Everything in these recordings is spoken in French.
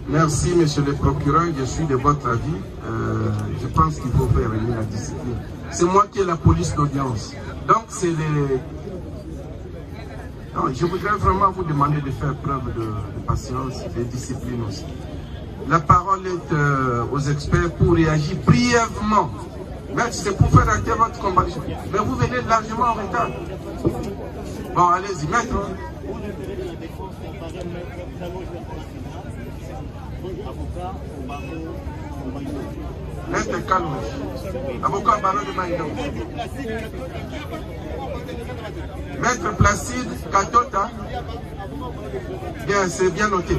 Merci, monsieur le procureur. Je suis de votre avis. Je pense qu'il faut faire venir la discipline. C'est moi qui ai la police d'audience. Donc, c'est les... Non, je voudrais vraiment vous demander de faire preuve de patience et de discipline aussi. La parole est aux experts pour réagir brièvement. Mais c'est pour faire acter votre comparution. Mais vous venez largement en retard. Bon, allez-y, maître. Maître Calme. Avocat Baron de Maïdon. Maître Placide Katota. Bien, c'est bien noté.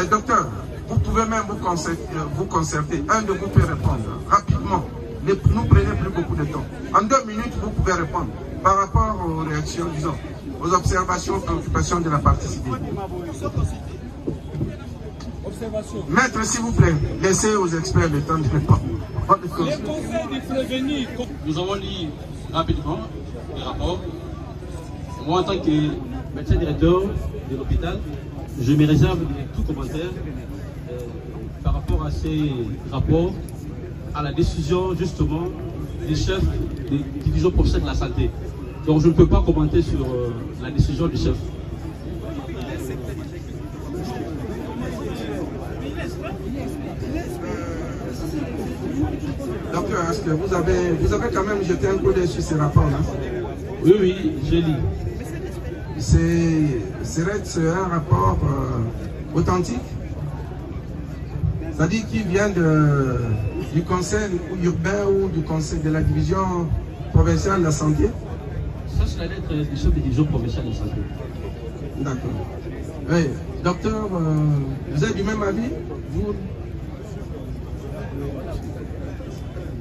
Docteur, vous pouvez même vous concerter. Un de vous peut répondre rapidement. Ne nous prenez plus beaucoup de temps. En 2 minutes, vous pouvez répondre par rapport aux réactions, disons, aux observations, préoccupations de la partie civile. Maître, s'il vous plaît, laissez aux experts le temps de répondre. Nous avons lu rapidement les rapports. Moi, en tant que médecin directeur de l'hôpital, je me réserve de tout commentaire par rapport à ces rapports, à la décision justement des chefs des divisions professionnelles de la santé. Donc je ne peux pas commenter sur la décision du chef. Docteur, est-ce que vous avez quand même jeté un coup d'œil sur ces rapports-là? Oui, oui, j'ai lu. Serait-ce un rapport authentique? C'est-à-dire qu'il vient du conseil urbain ou du conseil de la division provinciale de la santé? Ça, c'est la lettre du chef de division provinciale de la santé. D'accord. Oui. Docteur, vous êtes du même avis? Vous...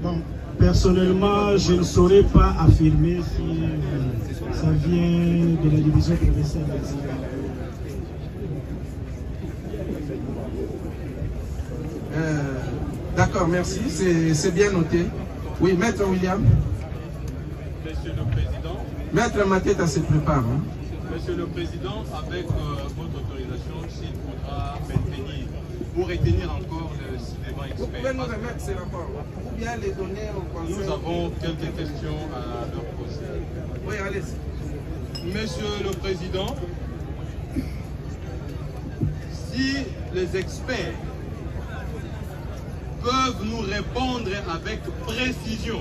Bon, personnellement, je ne saurais pas affirmer si ça vient de la division provinciale de la santé. D'accord, merci, c'est bien noté. Oui, Maître William. Monsieur le Président. Maître Mateta se prépare. Hein. Monsieur le Président, avec votre autorisation, s'il faudra maintenir ou retenir encore le cinéma expert. Vous pouvez nous remettre ces rapports ou bien les donner au conseil. Nous avons quelques questions à leur poser. Oui, allez-y. Monsieur le Président, si les experts peuvent nous répondre avec précision,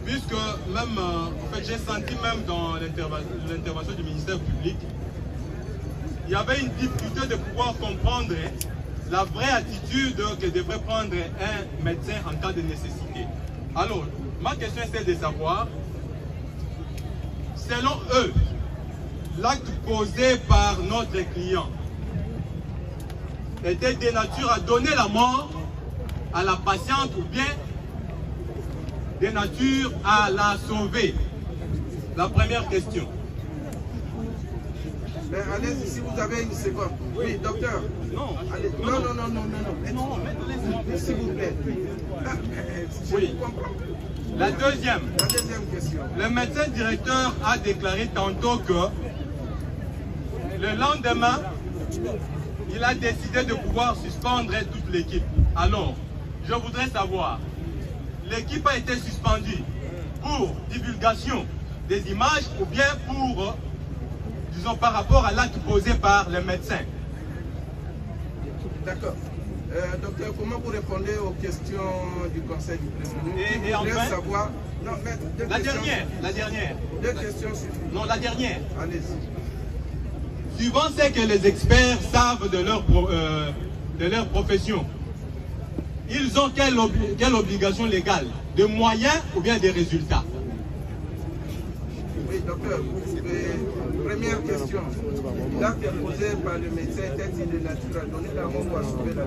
puisque même, en fait, j'ai senti même dans l'intervention du ministère public, il y avait une difficulté de pouvoir comprendre la vraie attitude que devrait prendre un médecin en cas de nécessité. Alors, ma question est celle de savoir, selon eux, l'acte posé par notre client était de nature à donner la mort à la patiente ou bien de nature à la sauver? La première question. Mais allez-y, si vous avez une seconde. Oui, docteur. Non. Allez. Non. S'il vous plaît. Oui. La deuxième question. Le médecin directeur a déclaré tantôt que le lendemain, il a décidé de pouvoir suspendre toute l'équipe. Alors, je voudrais savoir, l'équipe a été suspendue pour divulgation des images ou bien pour, disons, par rapport à l'acte posé par le médecin? D'accord. Docteur, comment vous répondez aux questions du conseil du président? Et enfin, savoir... Non, maître, la dernière. Deux questions suffisent. Non, la dernière. Allez-y. Suivant ce que les experts savent de leur profession, ils ont quelle obligation légale? De moyens ou bien des résultats? Oui, docteur, vous pouvez... Première question. L'acte posé par le médecin était-il de nature à donner la mort ou à sauver la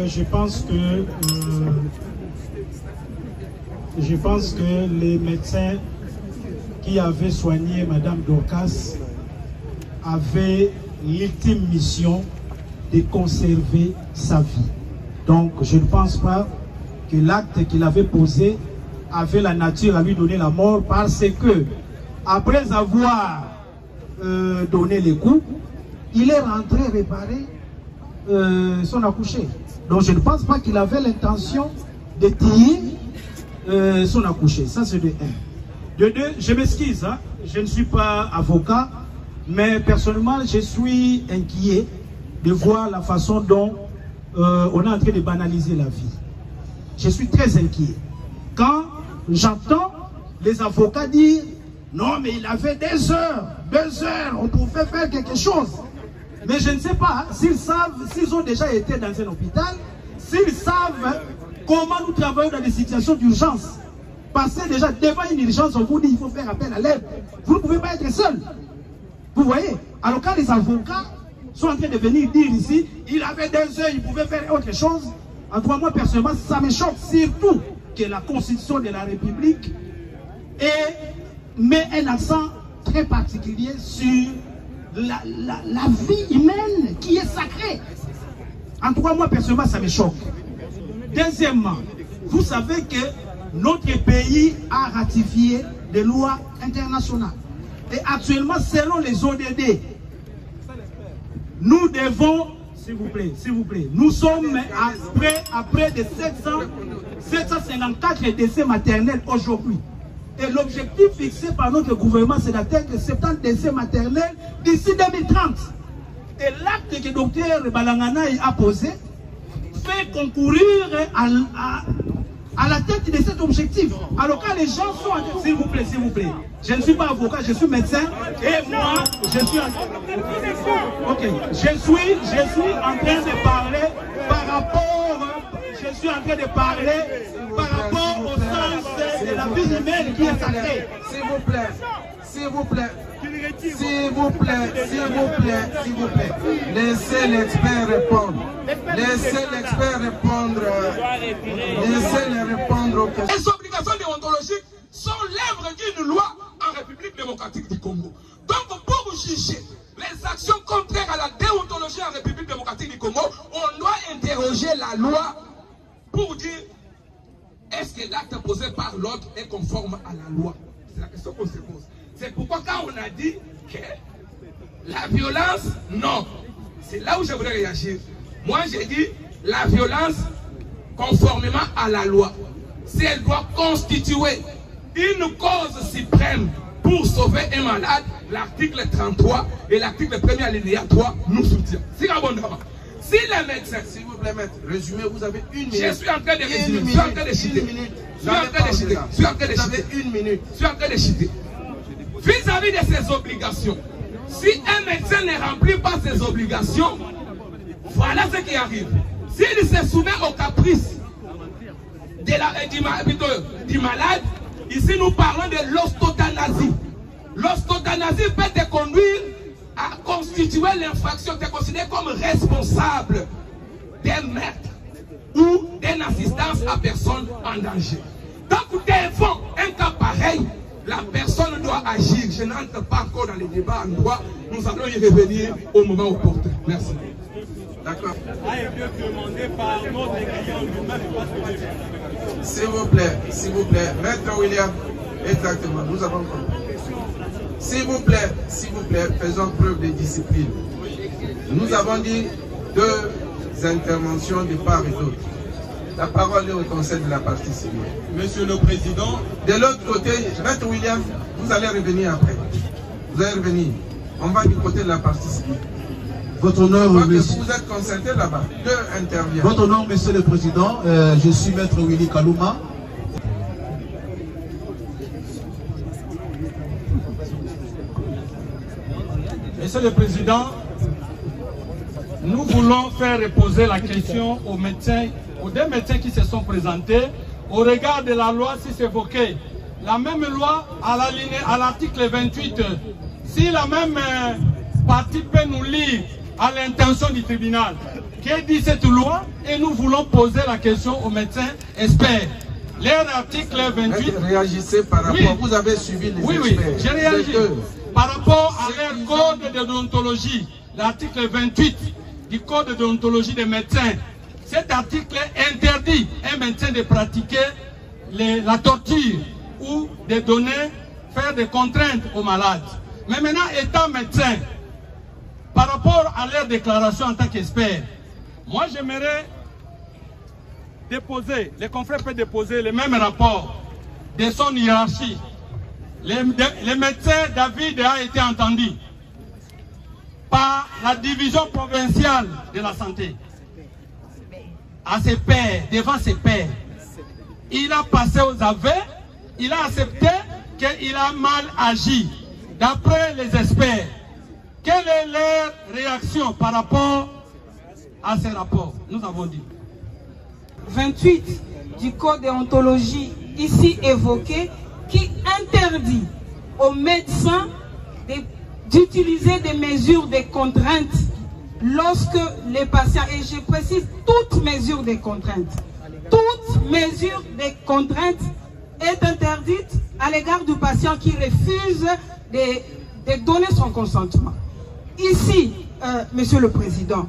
vie? Je pense que les médecins qui avaient soigné Madame Dorcas avaient l'ultime mission de conserver sa vie. Donc, je ne pense pas que l'acte qu'il avait posé avait la nature à lui donner la mort, parce que, après avoir donné les coups, il est rentré réparer son accouché. Donc je ne pense pas qu'il avait l'intention de tuer son accouché. Ça c'est de un. De deux, je m'excuse, hein, je ne suis pas avocat, mais personnellement je suis inquiet de voir la façon dont on est en train de banaliser la vie. Je suis très inquiet. Quand j'entends les avocats dire non mais il avait 2 heures, on pouvait faire quelque chose. Mais je ne sais pas s'ils savent, s'ils ont déjà été dans un hôpital, s'ils savent comment nous travaillons dans des situations d'urgence. Passer déjà devant une urgence, on vous dit qu'il faut faire appel à l'aide. Vous ne pouvez pas être seul. Vous voyez? Alors quand les avocats sont en train de venir dire ici, il avait 2 heures, il pouvait faire autre chose. En tout cas, moi personnellement, ça me choque surtout que la Constitution de la République met un accent très particulier sur la vie humaine qui est sacrée. En tout cas, moi personnellement, ça me choque. Deuxièmement, vous savez que notre pays a ratifié des lois internationales. Et actuellement, selon les ODD, nous devons, s'il vous plaît, nous sommes à près de 754 décès maternels aujourd'hui. Et l'objectif fixé par notre gouvernement, c'est d'atteindre 70 décès maternels d'ici 2030. Et l'acte que le Dr Balangana a posé fait concourir à la tête de cet objectif. Alors quand les gens sont en train... S'il vous plaît, je ne suis pas avocat, je suis médecin et moi, je suis en train de parler par rapport au sens de la vie humaine qui est sacrée. S'il vous plaît. Laissez l'expert répondre. Laissez-les répondre aux questions. Les obligations déontologiques sont l'œuvre d'une loi en République démocratique du Congo. Donc pour juger les actions contraires à la déontologie en République démocratique du Congo, on doit interroger la loi pour dire est-ce que l'acte posé par l'autre est conforme à la loi? C'est la question qu'on se pose. C'est pourquoi quand on a dit que la violence, non. C'est là où je voudrais réagir. Moi j'ai dit la violence conformément à la loi. Si elle doit constituer une cause suprême pour sauver un malade, l'article 33 et l'article 1er alinéa 3 nous soutient. C'est abondamment. Si les médecins, s'il vous plaît, maître, résumez, vous avez une minute. Je suis en train de résumer, je suis en train de citer. Je suis en train de citer. Vis-à-vis de ses obligations, si un médecin ne remplit pas ses obligations, voilà ce qui arrive. S'il se soumet au caprice du malade, ici nous parlons de l'ostotanasie. L'ostotanasie peut te conduire à constituer l'infraction, te considérer comme responsable d'un meurtre ou d'une assistance à personne en danger. Donc devant un cas pareil, la personne doit agir. Je n'entre pas encore dans les débats en droit. Nous allons y revenir au moment opportun. Merci. D'accord. S'il vous plaît. Maître William, exactement, nous avons compris. S'il vous plaît, faisons preuve de discipline. Nous avons dit 2 interventions de part et d'autre. La parole est au conseil de la partie civile. Monsieur le Président. De l'autre côté, Maître William, vous allez revenir après. Vous allez revenir. On va du côté de la partie civile. Votre honneur, monsieur. Vous êtes concerté là-bas. 2 interviennent. Votre honneur, monsieur le Président, je suis Maître Willy Kalouma. Monsieur le Président, nous voulons faire reposer la question aux médecins, aux 2 médecins qui se sont présentés, au regard de la loi si évoquée. La même loi à l'article 28, si la même partie peut nous lire à l'intention du tribunal, que dit cette loi, et nous voulons poser la question aux médecins experts. Leur article 28... Réagissez par rapport, oui. Vous avez suivi les experts. Oui, j'ai réagi. Par rapport à leur code de déontologie, l'article 28 du code de déontologie des médecins, cet article interdit un médecin de pratiquer la torture ou de faire des contraintes aux malades. Mais maintenant, étant médecin, par rapport à leur déclaration en tant qu'expert, Moi, j'aimerais déposer, les confrères peuvent déposer le même rapport de son hiérarchie. Les médecins, David a été entendu par la division provinciale de la santé. À ses pairs, devant ses pairs. Il a passé aux aveux, il a accepté qu'il a mal agi. D'après les experts, quelle est leur réaction par rapport à ces rapports? Nous avons dit. 28 du code de déontologie ici évoqué qui interdit aux médecins d'utiliser des mesures de contrainte lorsque les patients, et je précise toute mesure de contrainte, toute mesure de contrainte est interdite à l'égard du patient qui refuse de donner son consentement. Ici, Monsieur le Président,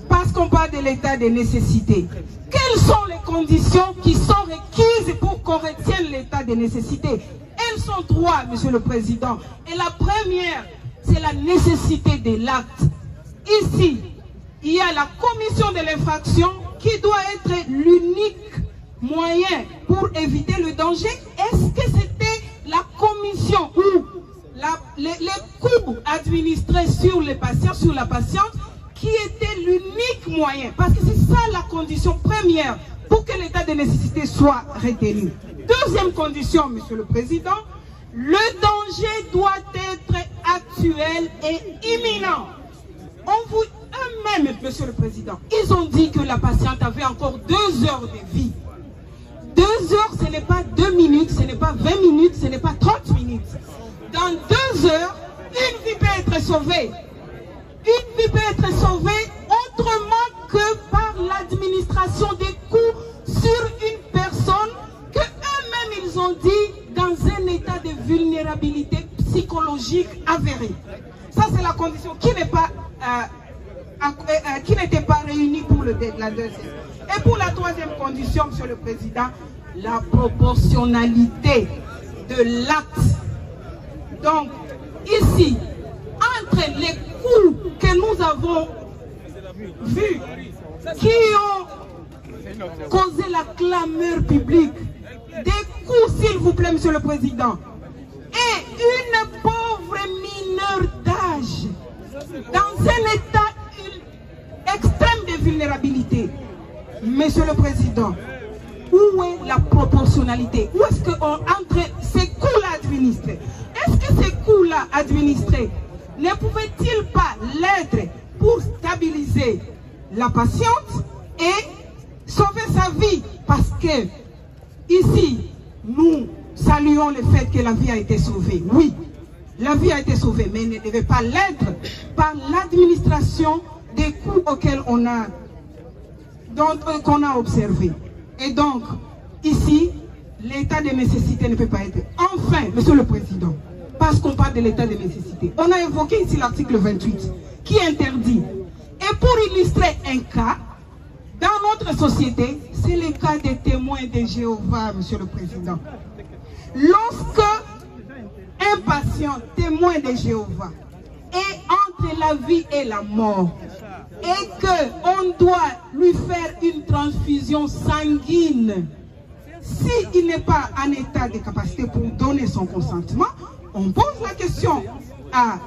parce qu'on parle de l'état de nécessité, quelles sont les conditions qui sont requises pour qu'on retienne l'état de nécessité? Elles sont trois, Monsieur le Président. Et la première, c'est la nécessité de l'acte. Ici, il y a la commission de l'infraction qui doit être l'unique moyen pour éviter le danger. Est-ce que c'était la commission ou les coups administrés sur les patients, sur la patiente, qui était l'unique moyen? Parce que c'est ça la condition première pour que l'état de nécessité soit retenu. Deuxième condition, Monsieur le Président, le danger doit être actuel et imminent. Eux-mêmes, Monsieur le Président, ils ont dit que la patiente avait encore 2 heures de vie. 2 heures, ce n'est pas 2 minutes, ce n'est pas 20 minutes, ce n'est pas 30 minutes. Dans 2 heures, une vie peut être sauvée. Une vie peut être sauvée autrement que par l'administration des coups sur une personne que eux-mêmes ils ont dit dans un état de vulnérabilité psychologique avérée. Ça c'est la condition qui n'est pas qui n'était pas réunie pour la deuxième. Et pour la troisième condition, Monsieur le Président, la proportionnalité de l'acte. Donc ici, entre les coups que nous avons vus, qui ont causé la clameur publique, des coups, s'il vous plaît, Monsieur le Président, et une pauvre mineure d'âge, dans un état extrême de vulnérabilité. Monsieur le Président, où est la proportionnalité? Où est-ce qu'entre ces coups-là administrés, est-ce que ces coups-là administrés ne pouvaient-ils pas l'être pour stabiliser la patiente et sauver sa vie? Parce que ici, nous saluons le fait que la vie a été sauvée. Oui, la vie a été sauvée, mais elle ne devait pas l'être par l'administration des coups auxquels qu'on a observé. Et donc, ici, l'état de nécessité ne peut pas être. Enfin, Monsieur le Président, parce qu'on parle de l'état de nécessité, on a évoqué ici l'article 28 qui interdit. Et pour illustrer un cas, dans notre société, c'est le cas des témoins de Jéhovah, Monsieur le Président. Lorsque un patient témoin de Jéhovah est entre la vie et la mort, et qu'on doit lui faire une transfusion sanguine, s'il n'est pas en état de capacité pour donner son consentement, on pose la question à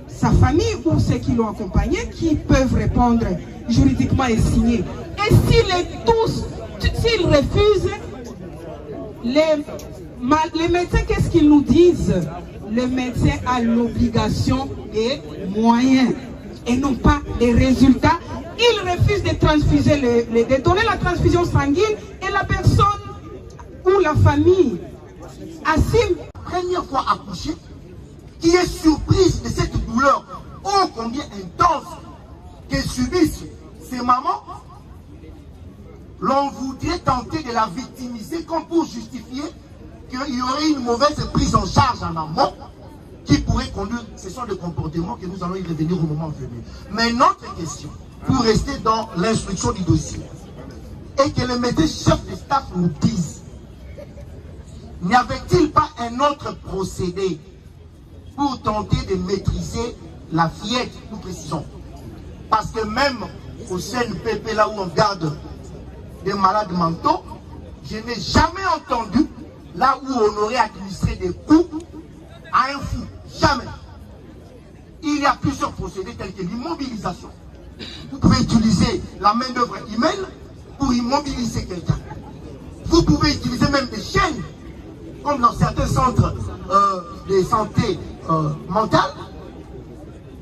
sa famille ou ceux qui l'ont accompagné, qui peuvent répondre juridiquement et signer. Et s'ils refusent, les médecins, qu'est-ce qu'ils nous disent? Le médecin a l'obligation des moyens et non pas des résultats. Il refuse de transfuser, de donner la transfusion sanguine, et la personne ou la famille assume. Première fois accouchée, qui est surprise de cette douleur ô combien intense que subissent ces mamans, l'on voudrait tenter de la victimiser comme pour justifier qu'il y aurait une mauvaise prise en charge en amont qui pourrait conduire. Ce sont des comportements que nous allons y revenir au moment venu. Mais notre question, pour rester dans l'instruction du dossier, est que les médecins chefs de staff nous disent, n'y avait-il pas un autre procédé pour tenter de maîtriser la fillette, nous précisons? Parce que même au CNPP, là où on garde des malades mentaux, je n'ai jamais entendu là où on aurait administré des coups à un fou. Jamais. Il y a plusieurs procédés tels que l'immobilisation. Vous pouvez utiliser la main-d'œuvre humaine pour immobiliser quelqu'un. Vous pouvez utiliser même des chaînes, comme dans certains centres de santé mentale.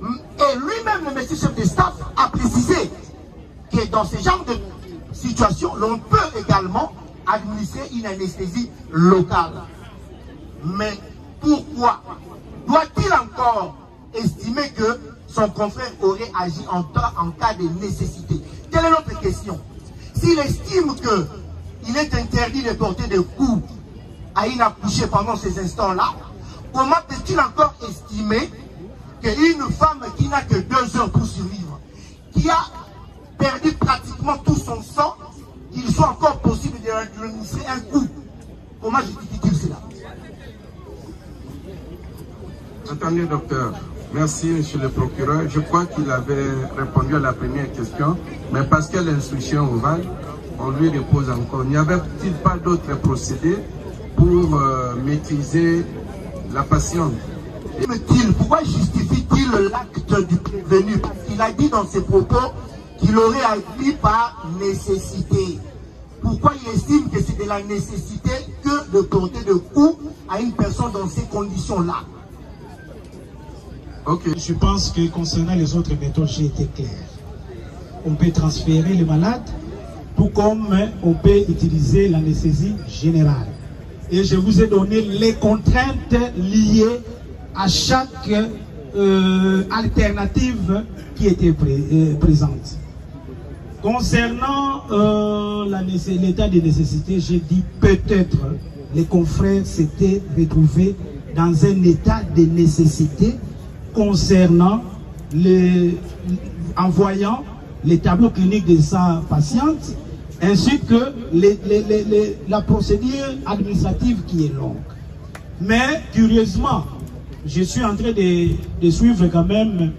Et lui-même, le médecin chef de staff, a précisé que dans ce genre de situation, l'on peut également administrer une anesthésie locale. Mais pourquoi doit-il encore estimer que son confrère aurait agi en cas de nécessité? Quelle est notre question? S'il estime qu'il est interdit de porter des coups à une accouchée pendant ces instants-là, comment peut-il encore estimer qu'une femme qui n'a que 2 heures pour survivre, qui a perdu pratiquement tout son sang, qu'il soit encore possible de lui administrer un coup? Comment justifie-t-il cela? Attendez, docteur. Merci, monsieur le procureur. Je crois qu'il avait répondu à la première question, mais parce que l'instruction ovale, on lui repose encore. N'y avait-il pas d'autres procédés pour maîtriser la patiente? Pourquoi justifie-t-il l'acte du prévenu? Parce qu'il a dit dans ses propos qu'il aurait agi par nécessité. Pourquoi il estime que c'est de la nécessité que de porter de coups à une personne dans ces conditions-là? Okay. Je pense que concernant les autres méthodes, j'ai été clair. On peut transférer les malades, tout comme on peut utiliser l'anesthésie générale. Et je vous ai donné les contraintes liées à chaque alternative qui était présente. Concernant l'état de nécessité, j'ai dit peut-être les confrères s'étaient retrouvés dans un état de nécessité concernant en voyant les tableaux cliniques de sa patiente, ainsi que la procédure administrative qui est longue. Mais curieusement, je suis en train de suivre quand même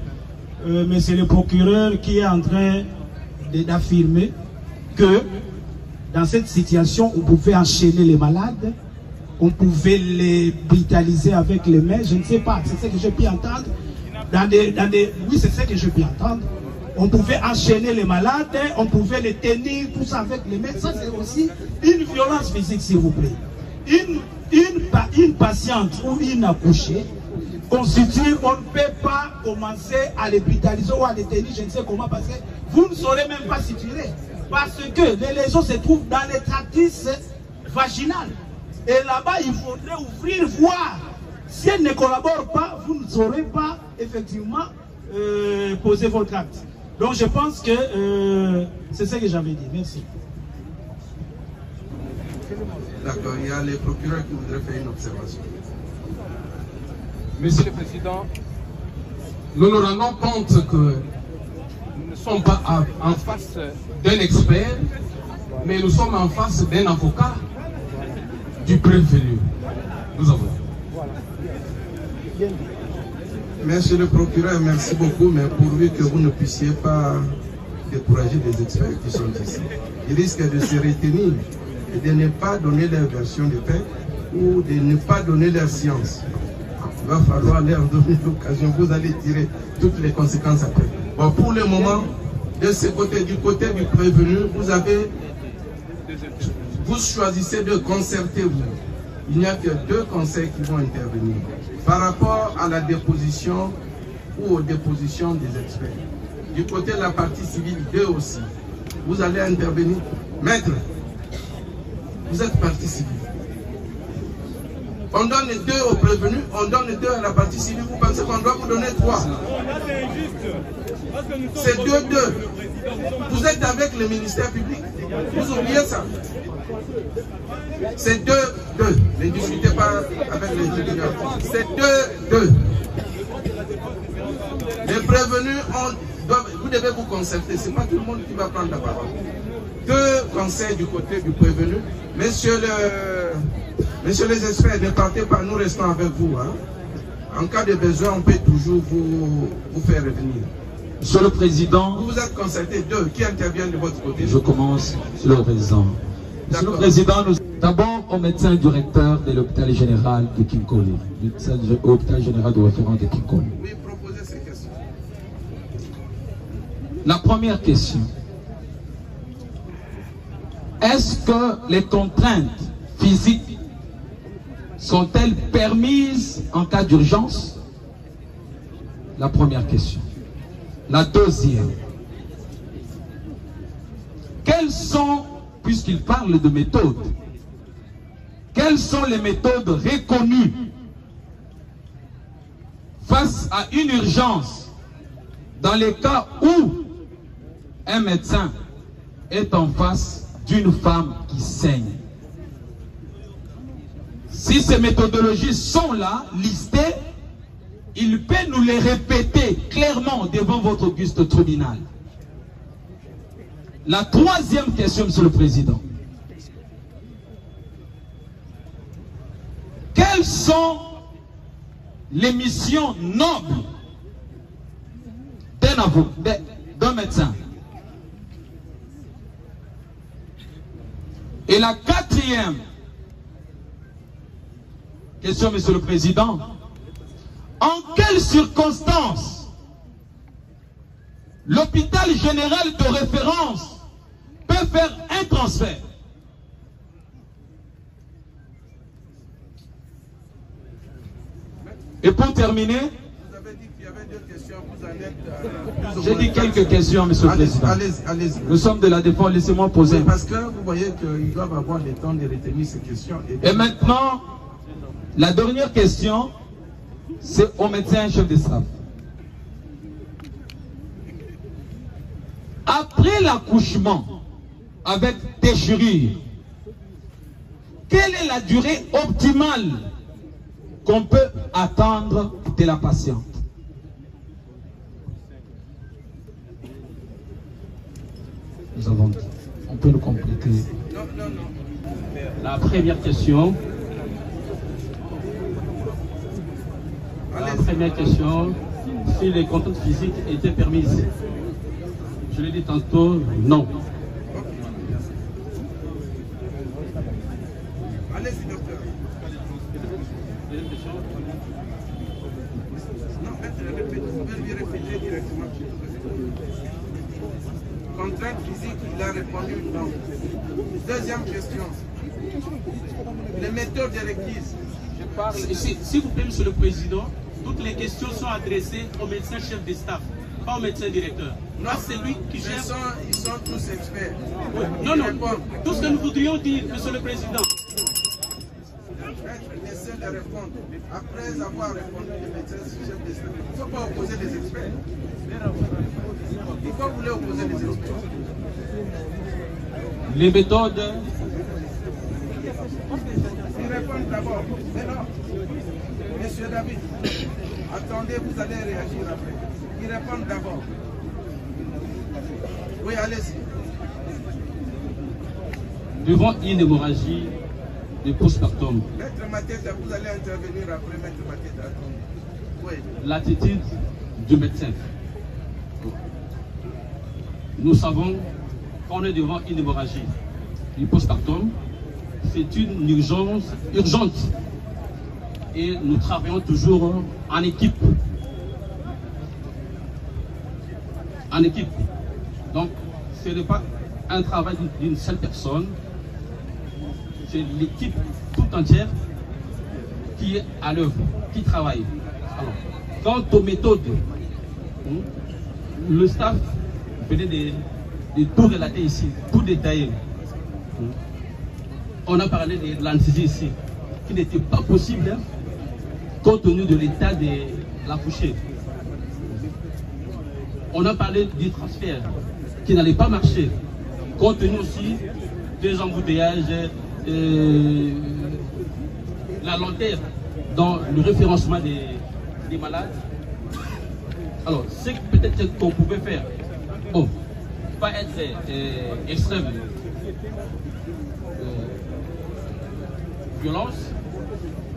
monsieur le procureur qui est en train d'affirmer que dans cette situation, on pouvait enchaîner les malades, on pouvait les brutaliser avec les mains, je ne sais pas, c'est ce que j'ai pu entendre. Oui, c'est ce que j'ai pu entendre. On pouvait enchaîner les malades, on pouvait les tenir, tout ça avec les mains. Ça, c'est aussi une violence physique, s'il vous plaît. Une patiente ou une accouchée constitue, on ne peut pas commencer à les brutaliser ou à les tenir, je ne sais comment, parce que vous ne saurez même pas si tirer. Parce que les lésions se trouvent dans les tractus vaginales. Et là-bas, il faudrait ouvrir, voir. Si elle ne collabore pas, vous ne saurez pas effectivement poser votre acte. Donc je pense que c'est ce que j'avais dit. Merci. D'accord, il y a les procureurs qui voudraient faire une observation. Monsieur le Président, nous nous rendons compte que nous ne sommes pas en face d'un expert, mais nous sommes en face d'un avocat du prévenu. Nous avons. Monsieur le procureur, merci beaucoup, mais pourvu que vous ne puissiez pas décourager des experts qui sont ici. Ils risquent de se retenir et de ne pas donner leur version de fait ou de ne pas donner leur science. Il va falloir leur donner l'occasion. Vous allez tirer toutes les conséquences après. Bon, pour le moment, de ce côté, du côté du prévenu, vous choisissez de concerter vous. Il n'y a que 2 conseils qui vont intervenir par rapport à la déposition ou aux dépositions des experts. Du côté de la partie civile, 2 aussi. Vous allez intervenir. Maître, vous êtes partie civile. On donne 2 aux prévenus, on donne 2 à la partie civile. Vous pensez qu'on doit vous donner 3? C'est 2-2. Vous êtes avec le ministère public. Vous oubliez ça. C'est 2-2. Ne discutez pas avec les tribunaux. C'est 2-2. Les prévenus, vous devez vous concerter. Ce n'est pas tout le monde qui va prendre la parole. 2 conseils du côté du prévenu. Messieurs les experts, ne partez pas, nous restons avec vous. Hein. En cas de besoin, on peut toujours vous faire revenir. Monsieur le Président, vous vous êtes concerté deux qui interviennent de votre côté. Je commence, Monsieur le Président. Monsieur le Président, d'abord au médecin directeur de l'hôpital général de Kinkoli, l'hôpital général de référence de Kinkoli. Oui, proposez ces questions. La première question. Est-ce que les contraintes physiques sont-elles permises en cas d'urgence? La première question. La deuxième. Quelles sont, puisqu'il parle de méthodes, quelles sont les méthodes reconnues face à une urgence dans les cas où un médecin est en face d'une femme qui saigne? Si ces méthodologies sont là, listées, il peut nous les répéter clairement devant votre auguste tribunal. La troisième question, Monsieur le Président. Quelles sont les missions nobles d'un médecin? Et la quatrième question, Monsieur le Président. En quelles circonstances l'hôpital général de référence peut faire un transfert? Et pour terminer, Vous avez dit qu'il y avait deux questions, vous en êtes... j'ai dit quelques questions, Monsieur le Président. Allez-y. Nous sommes de la défense, laissez-moi poser. Oui, parce que vous voyez qu'ils doivent avoir le temps de retenir ces questions. Et maintenant, la dernière question, c'est au médecin chef de staff. Après l'accouchement, avec déchirure, quelle est la durée optimale qu'on peut attendre de la patiente? On peut le compléter. Non. La première question. La première question, si les contraintes physiques étaient permises. Je l'ai dit tantôt, non. Allez-y, docteur. Deuxième question. Non, vous pouvez lui répéter directement. Contrainte physique, il a répondu non. Deuxième question. Les méthodes requises. S'il vous plaît, Monsieur le Président, toutes les questions sont adressées au médecin chef de staff, pas au médecin directeur. Non, c'est lui qui gère. Ils sont tous experts. Oui. Non. Tout ce que nous voudrions dire, Monsieur le Président. Laissez les répondre. Après avoir répondu les médecins chefs de staff, il ne faut pas opposer les experts. Pourquoi vous voulez opposer les experts? Les méthodes. Ils répondent d'abord. Mais non. Monsieur David, attendez, vous allez réagir après. Ils répondent d'abord. Oui, allez-y. Devant une hémorragie de postpartum. Maître Mateta, vous allez intervenir après Maître Mateta. Oui. L'attitude du médecin. Nous savons qu'on est devant une hémorragie du postpartum. C'est une urgence urgente. Et nous travaillons toujours en équipe. En équipe. Donc, ce n'est pas un travail d'une seule personne. C'est l'équipe tout entière qui est à l'œuvre, qui travaille. Alors, quant aux méthodes, le staff venait de tout relater ici, tout détailler. On a parlé de l'anesthésie ici, qui n'était pas possible compte tenu de l'état de l'accouchée. On a parlé du transfert qui n'allait pas marcher, compte tenu aussi des embouteillages, la lenteur dans le référencement des malades. Alors, c'est peut-être qu'on pouvait faire, bon, pas être extrême violence,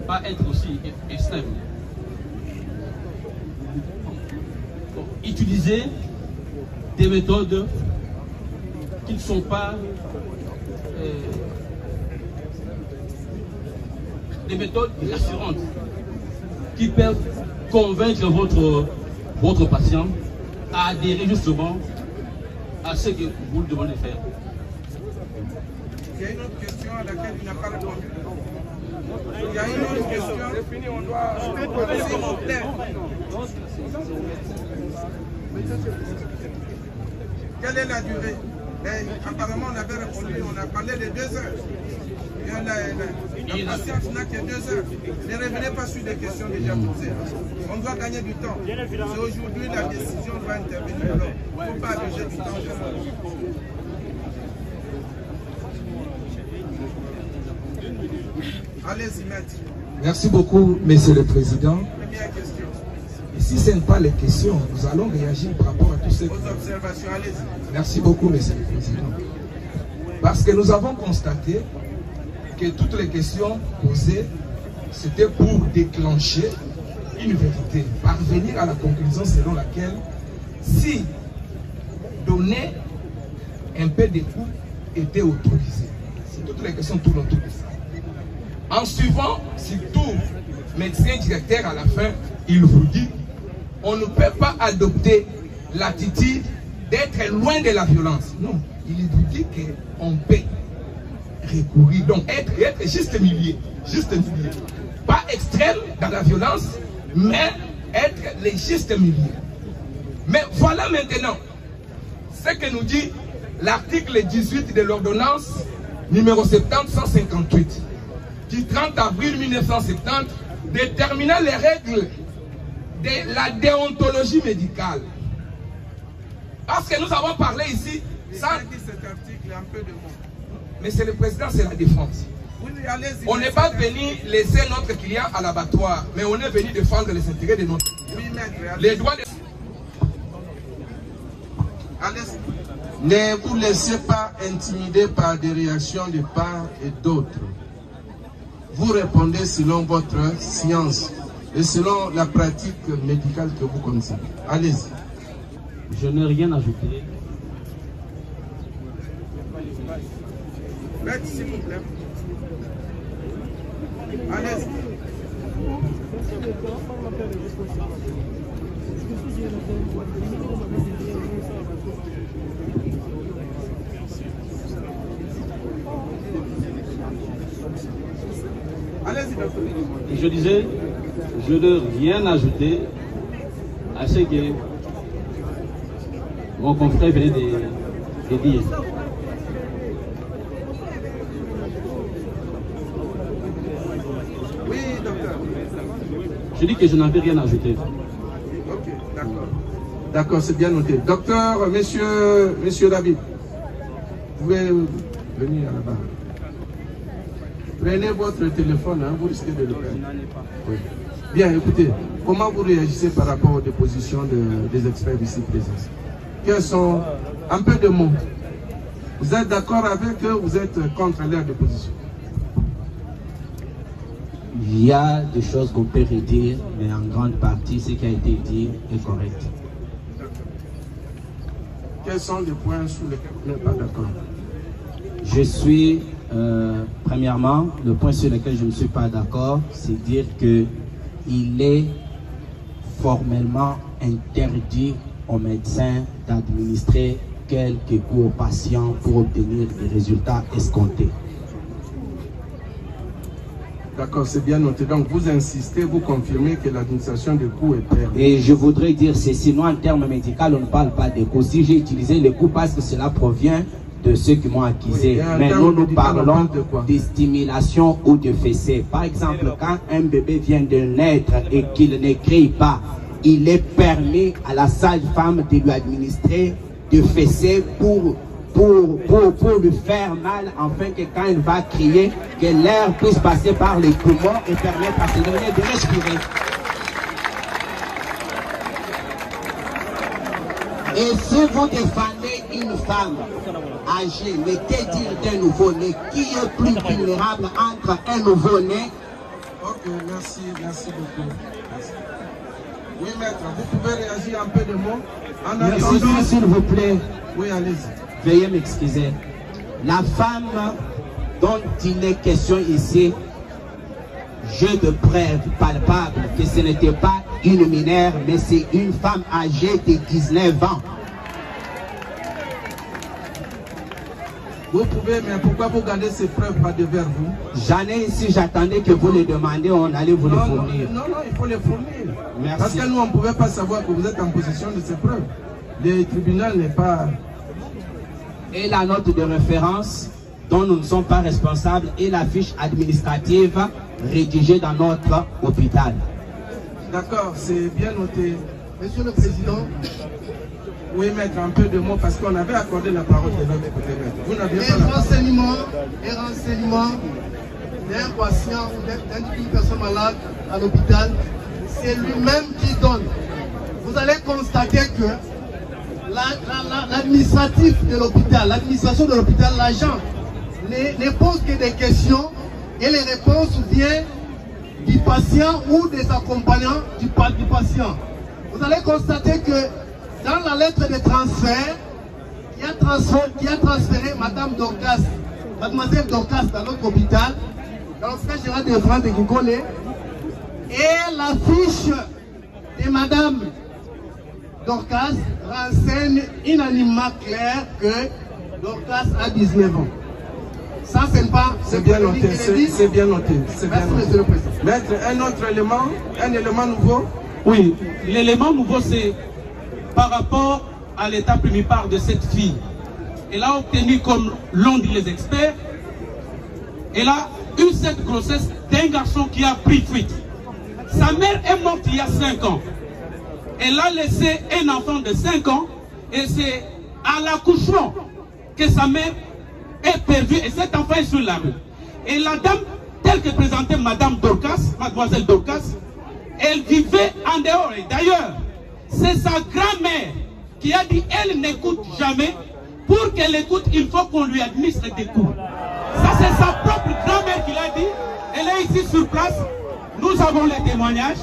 pas être aussi extrême. Bon, utiliser des méthodes qui ne sont pas des méthodes rassurantes qui peuvent convaincre votre patient à adhérer justement à ce que vous le demandez de faire. Il y a une autre question à laquelle il n'a pas répondu. Il y a une autre question. C'est fini, on doit... S'il vous plaît. Quelle est la durée? Apparemment, on avait répondu, on a parlé de 2 heures. La patience n'a que 2 heures. Ne revenez pas sur des questions déjà posées. On doit gagner du temps. C'est aujourd'hui la décision doit intervenir. Alors, il ne faut pas alléger du temps. Allez-y, maître. Merci beaucoup, Monsieur le Président. Première question. Et si ce n'est pas les questions, nous allons réagir par rapport à tout ce... Vos observations, allez-y. Merci beaucoup, Monsieur le Président. Parce que nous avons constaté que toutes les questions posées, c'était pour déclencher une vérité, parvenir à la conclusion selon laquelle si donner un peu de coups était autorisé. C'est toutes les questions tournent autour de ça. En suivant, surtout, médecin directeur à la fin, il vous dit, on ne peut pas adopter l'attitude d'être loin de la violence. Non, il vous dit qu'on peut recourir, donc être juste milieu, pas extrême dans la violence, mais être le juste milieu. Mais voilà maintenant ce que nous dit l'article 18 de l'ordonnance numéro 70-158 du 30 avril 1970 déterminant les règles de la déontologie médicale. Parce que nous avons parlé ici, ça dit cet article un peu de mots. Mais c'est le président, c'est la défense. Oui, on n'est pas venu laisser notre client à l'abattoir, mais on est venu défendre les intérêts de notre client. Oui, maître, les droits de... Ne vous laissez pas intimider par des réactions de part et d'autre. Vous répondez selon votre science et selon la pratique médicale que vous connaissez. Allez-y. Je n'ai rien ajouté. Maître, s'il vous plaît. Allez-y. Allez-y, docteur. Je disais, je n'ai rien ajouté à ce que mon confrère venait de dire. Oui, docteur. Je dis que je n'avais rien ajouté. Ok, d'accord. D'accord, c'est bien noté. Docteur, monsieur David, vous pouvez venir là-bas. Prenez votre téléphone, hein, vous risquez de le perdre. Oui. Bien, écoutez, comment vous réagissez par rapport aux dépositions des experts ici présents? Quels sont un peu de mots? Vous êtes d'accord avec eux, vous êtes contre leur déposition? Il y a des choses qu'on peut redire, mais en grande partie, ce qui a été dit est correct. Quels sont les points sur lesquels vous n'êtes pas d'accord? Je suis, premièrement, le point sur lequel je ne suis pas d'accord, c'est dire qu'il est formellement interdit aux médecins d'administrer quelques coups aux patients pour obtenir des résultats escomptés. D'accord, c'est bien noté. Donc vous insistez, vous confirmez que l'administration des coups est permise. Et je voudrais dire ceci, sinon en termes médicaux, on ne parle pas des coups. Si j'ai utilisé les coups parce que cela provient de ceux qui m'ont accusé. Oui, mais nous parlons de stimulation ou de fessée. Par exemple, quand un bébé vient de naître et qu'il ne crie pas, il est permis à la sage-femme de lui administrer de fessée pour lui faire mal, afin que quand il va crier, que l'air puisse passer par les poumons et permettre à ce dernier de respirer. Et si vous défendez une femme âgée, mais que dire d'un nouveau-né? Qui est plus vulnérable entre un nouveau-né? Ok, merci beaucoup. Merci. Oui, maître, vous pouvez réagir un peu de mots. Merci, s'il vous plaît. Oui, allez-y. Veuillez m'excuser. La femme dont il est question ici, jeu de preuve palpable que ce n'était pas une mineure, mais c'est une femme âgée de 19 ans. Vous pouvez, mais pourquoi vous gardez ces preuves pas devant vous? J'en ai ici, j'attendais que vous les demandiez, on allait vous les fournir. Non, il faut les fournir. Merci. Parce que nous, on ne pouvait pas savoir que vous êtes en possession de ces preuves. Le tribunal n'est pas... Et la note de référence dont nous ne sommes pas responsables et la fiche administrative rédigée dans notre hôpital. D'accord, c'est bien noté. Monsieur le Président. Oui, maître, un peu de mots parce qu'on avait accordé la parole de notre côté, maître. Vous n'aviez pas la Les renseignements d'un patient ou d'une personne malade à l'hôpital, c'est lui-même qui donne. Vous allez constater que l'administratif de l'hôpital, l'administration de l'hôpital, l'agent ne pose que des questions et les réponses viennent du patient ou des accompagnants du patient. Vous allez constater que dans la lettre de transfert, qui a transféré Madame Dorcas, Mademoiselle Dorcas dans notre hôpital, dans l'hôpital général de France de Gingolé, et la fiche de Madame Dorcas renseigne unanimement clair que Dorcas a 19 ans. Ça, c'est pas... C'est bien noté, c'est bien noté. Merci, Monsieur le Président. Maître, un autre élément, un élément nouveau? Oui, l'élément nouveau, c'est par rapport à l'état primipare de cette fille. Elle a obtenu, comme l'ont dit les experts, elle a eu cette grossesse d'un garçon qui a pris fuite. Sa mère est morte il y a 5 ans. Elle a laissé un enfant de 5 ans et c'est à l'accouchement que sa mère est perdue et cet enfant est sur la rue. Et la dame, telle que présentait Madame Dorcas, Mademoiselle Dorcas, elle vivait en dehors. Et d'ailleurs, c'est sa grand-mère qui a dit elle n'écoute jamais. Pour qu'elle écoute, il faut qu'on lui administre des cours. Ça, c'est sa propre grand-mère qui l'a dit. Elle est ici sur place. Nous avons les témoignages.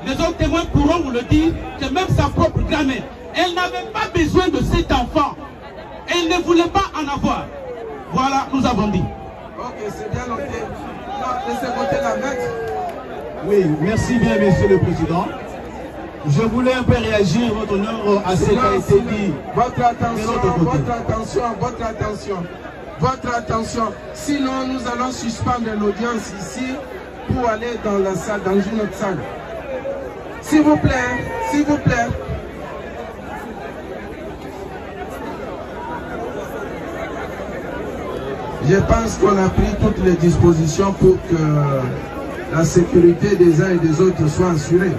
Les autres témoins pourront vous le dire que même sa propre grand-mère, elle n'avait pas besoin de cet enfant. Elle ne voulait pas en avoir. Voilà, nous avons dit. Ok, c'est bien noté. Laissez voter la maître. Oui, merci bien, Monsieur le Président. Je voulais un peu réagir, votre honneur, à ce qui a été dit. Votre attention. Sinon, nous allons suspendre l'audience ici pour aller dans la salle, dans une autre salle. S'il vous plaît, s'il vous plaît. Je pense qu'on a pris toutes les dispositions pour que la sécurité des uns et des autres soit assurée.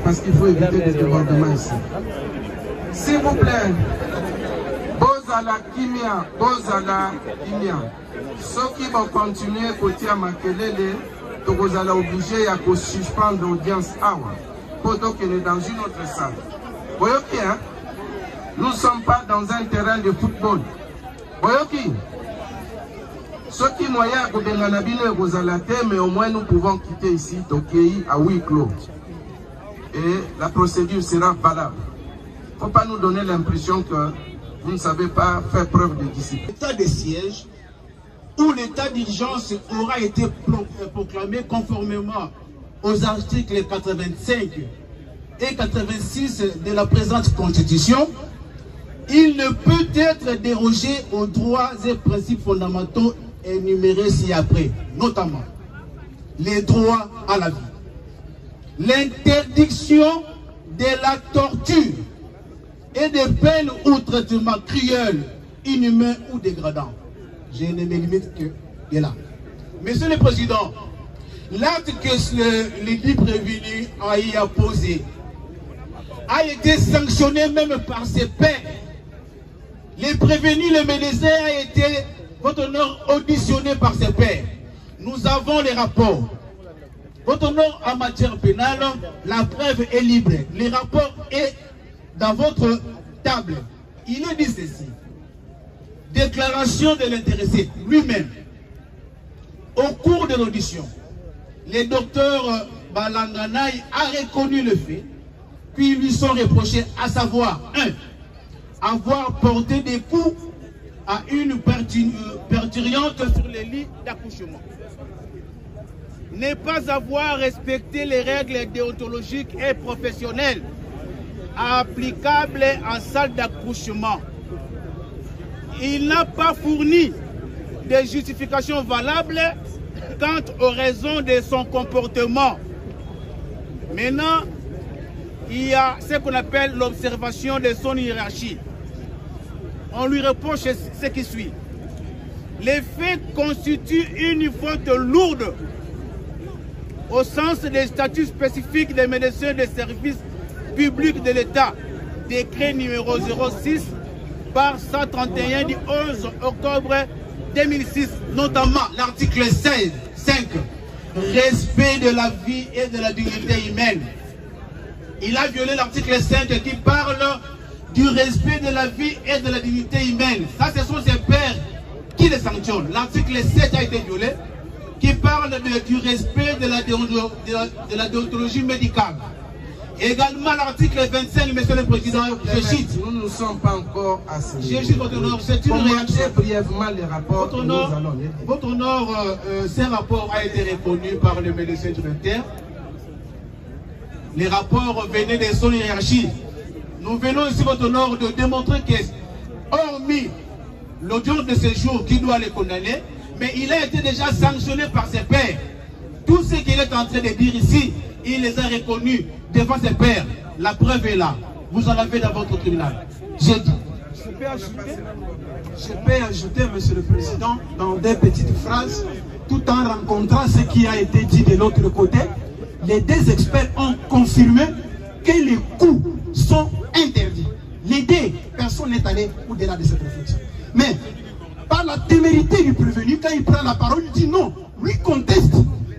Parce qu'il faut éviter des débordements ici. S'il vous plaît, Bozala Kimia, ceux qui vont continuer côté à Makelele, vous allez obligé à suspendre l'audience pendant qu'elle est dans une autre salle. Vous voyez qui, hein? Nous ne sommes pas dans un terrain de football. Vous voyez qui? Ceux qui moyens à Kobenganabine et Rosalate, mais au moins nous pouvons quitter ici, Tokei, à huis clos. Et la procédure sera valable. Il ne faut pas nous donner l'impression que vous ne savez pas faire preuve de discipline. L'état de siège où l'état d'urgence aura été proclamé conformément aux articles 85 et 86 de la présente Constitution, il ne peut être dérogé aux droits et principes fondamentaux énumérés ci-après, notamment les droits à la vie, l'interdiction de la torture et des peines ou traitements cruels, inhumains ou dégradants. Je ne me limite que de là. Monsieur le Président, l'acte que l'édit prévenu a y posé a été sanctionné même par ses pairs. Les prévenus, le médecin a été, votre honneur, auditionné par ses pairs. Nous avons les rapports. Votre honneur, en matière pénale, la preuve est libre. Le rapport est dans votre table. Il est dit ceci. Déclaration de l'intéressé lui-même. Au cours de l'audition, le docteur Balanganaï a reconnu le fait qu'ils lui sont reprochés, à savoir 1. Avoir porté des coups à une parturiente sur les lits d'accouchement. Ne pas avoir respecté les règles déontologiques et professionnelles applicables en salle d'accouchement. Il n'a pas fourni de justifications valables quant aux raisons de son comportement. Maintenant, il y a ce qu'on appelle l'observation de son hiérarchie. On lui reproche ce qui suit. Les faits constituent une faute lourde au sens des statuts spécifiques des médecins des services publics de l'État, décret numéro 06 par 131 du 11 octobre 2006, notamment l'article 16, 5, respect de la vie et de la dignité humaine. Il a violé l'article 5 qui parle du respect de la vie et de la dignité humaine. Ça, ce sont ses pairs qui les sanctionnent. L'article 7 a été violé, qui parle du respect de la déontologie médicale. Également l'article 25, Monsieur le Président, je cite. Nous ne sommes pas encore assez. Je cite votre honneur, c'est une réaction. Brièvement les rapports. Votre honneur, ces rapports a été reconnu par le médecin tributaire. Les rapports venaient de son hiérarchie. Nous venons ici, votre honneur, de démontrer que, hormis l'audience de ce jour qui doit les condamner, mais il a été déjà sanctionné par ses pairs. Tout ce qu'il est en train de dire ici, il les a reconnus devant ses pairs. La preuve est là. Vous en avez dans votre tribunal. J'ai dit. Je peux ajouter, Monsieur le Président, dans des petites phrases, tout en rencontrant ce qui a été dit de l'autre côté. Les deux experts ont confirmé que les coups sont interdits. Les deux personnes n'est allé au-delà de cette réflexion. Mais par la témérité du prévenu, quand il prend la parole, il dit non, lui conteste.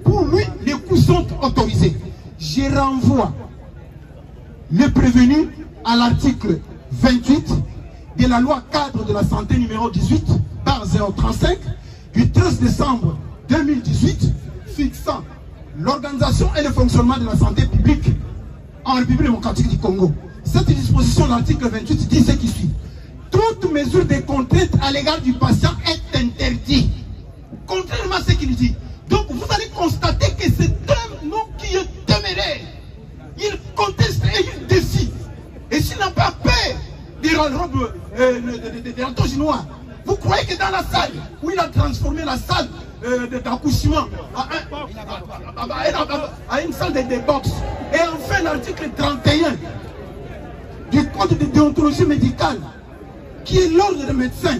Pour lui, les coups sont autorisés. Je renvoie le prévenu à l'article 28 de la loi cadre de la santé numéro 18 par 035 du 13 décembre 2018 fixant l'organisation et le fonctionnement de la santé publique en République démocratique du Congo. Cette disposition de l'article 28 dit ce qui suit. Toute mesure de contrainte à l'égard du patient est interdite. Contrairement à ce qu'il dit. Donc vous allez constater que c'est un nom qui est téméraire. Il conteste et il décide. Et s'il n'a pas peur des robes des antochinois, vous croyez que dans la salle où il a transformé la salle d'accouchement à une salle de boxe. Et enfin l'article 31 du code de déontologie médicale qui est l'ordre des médecins.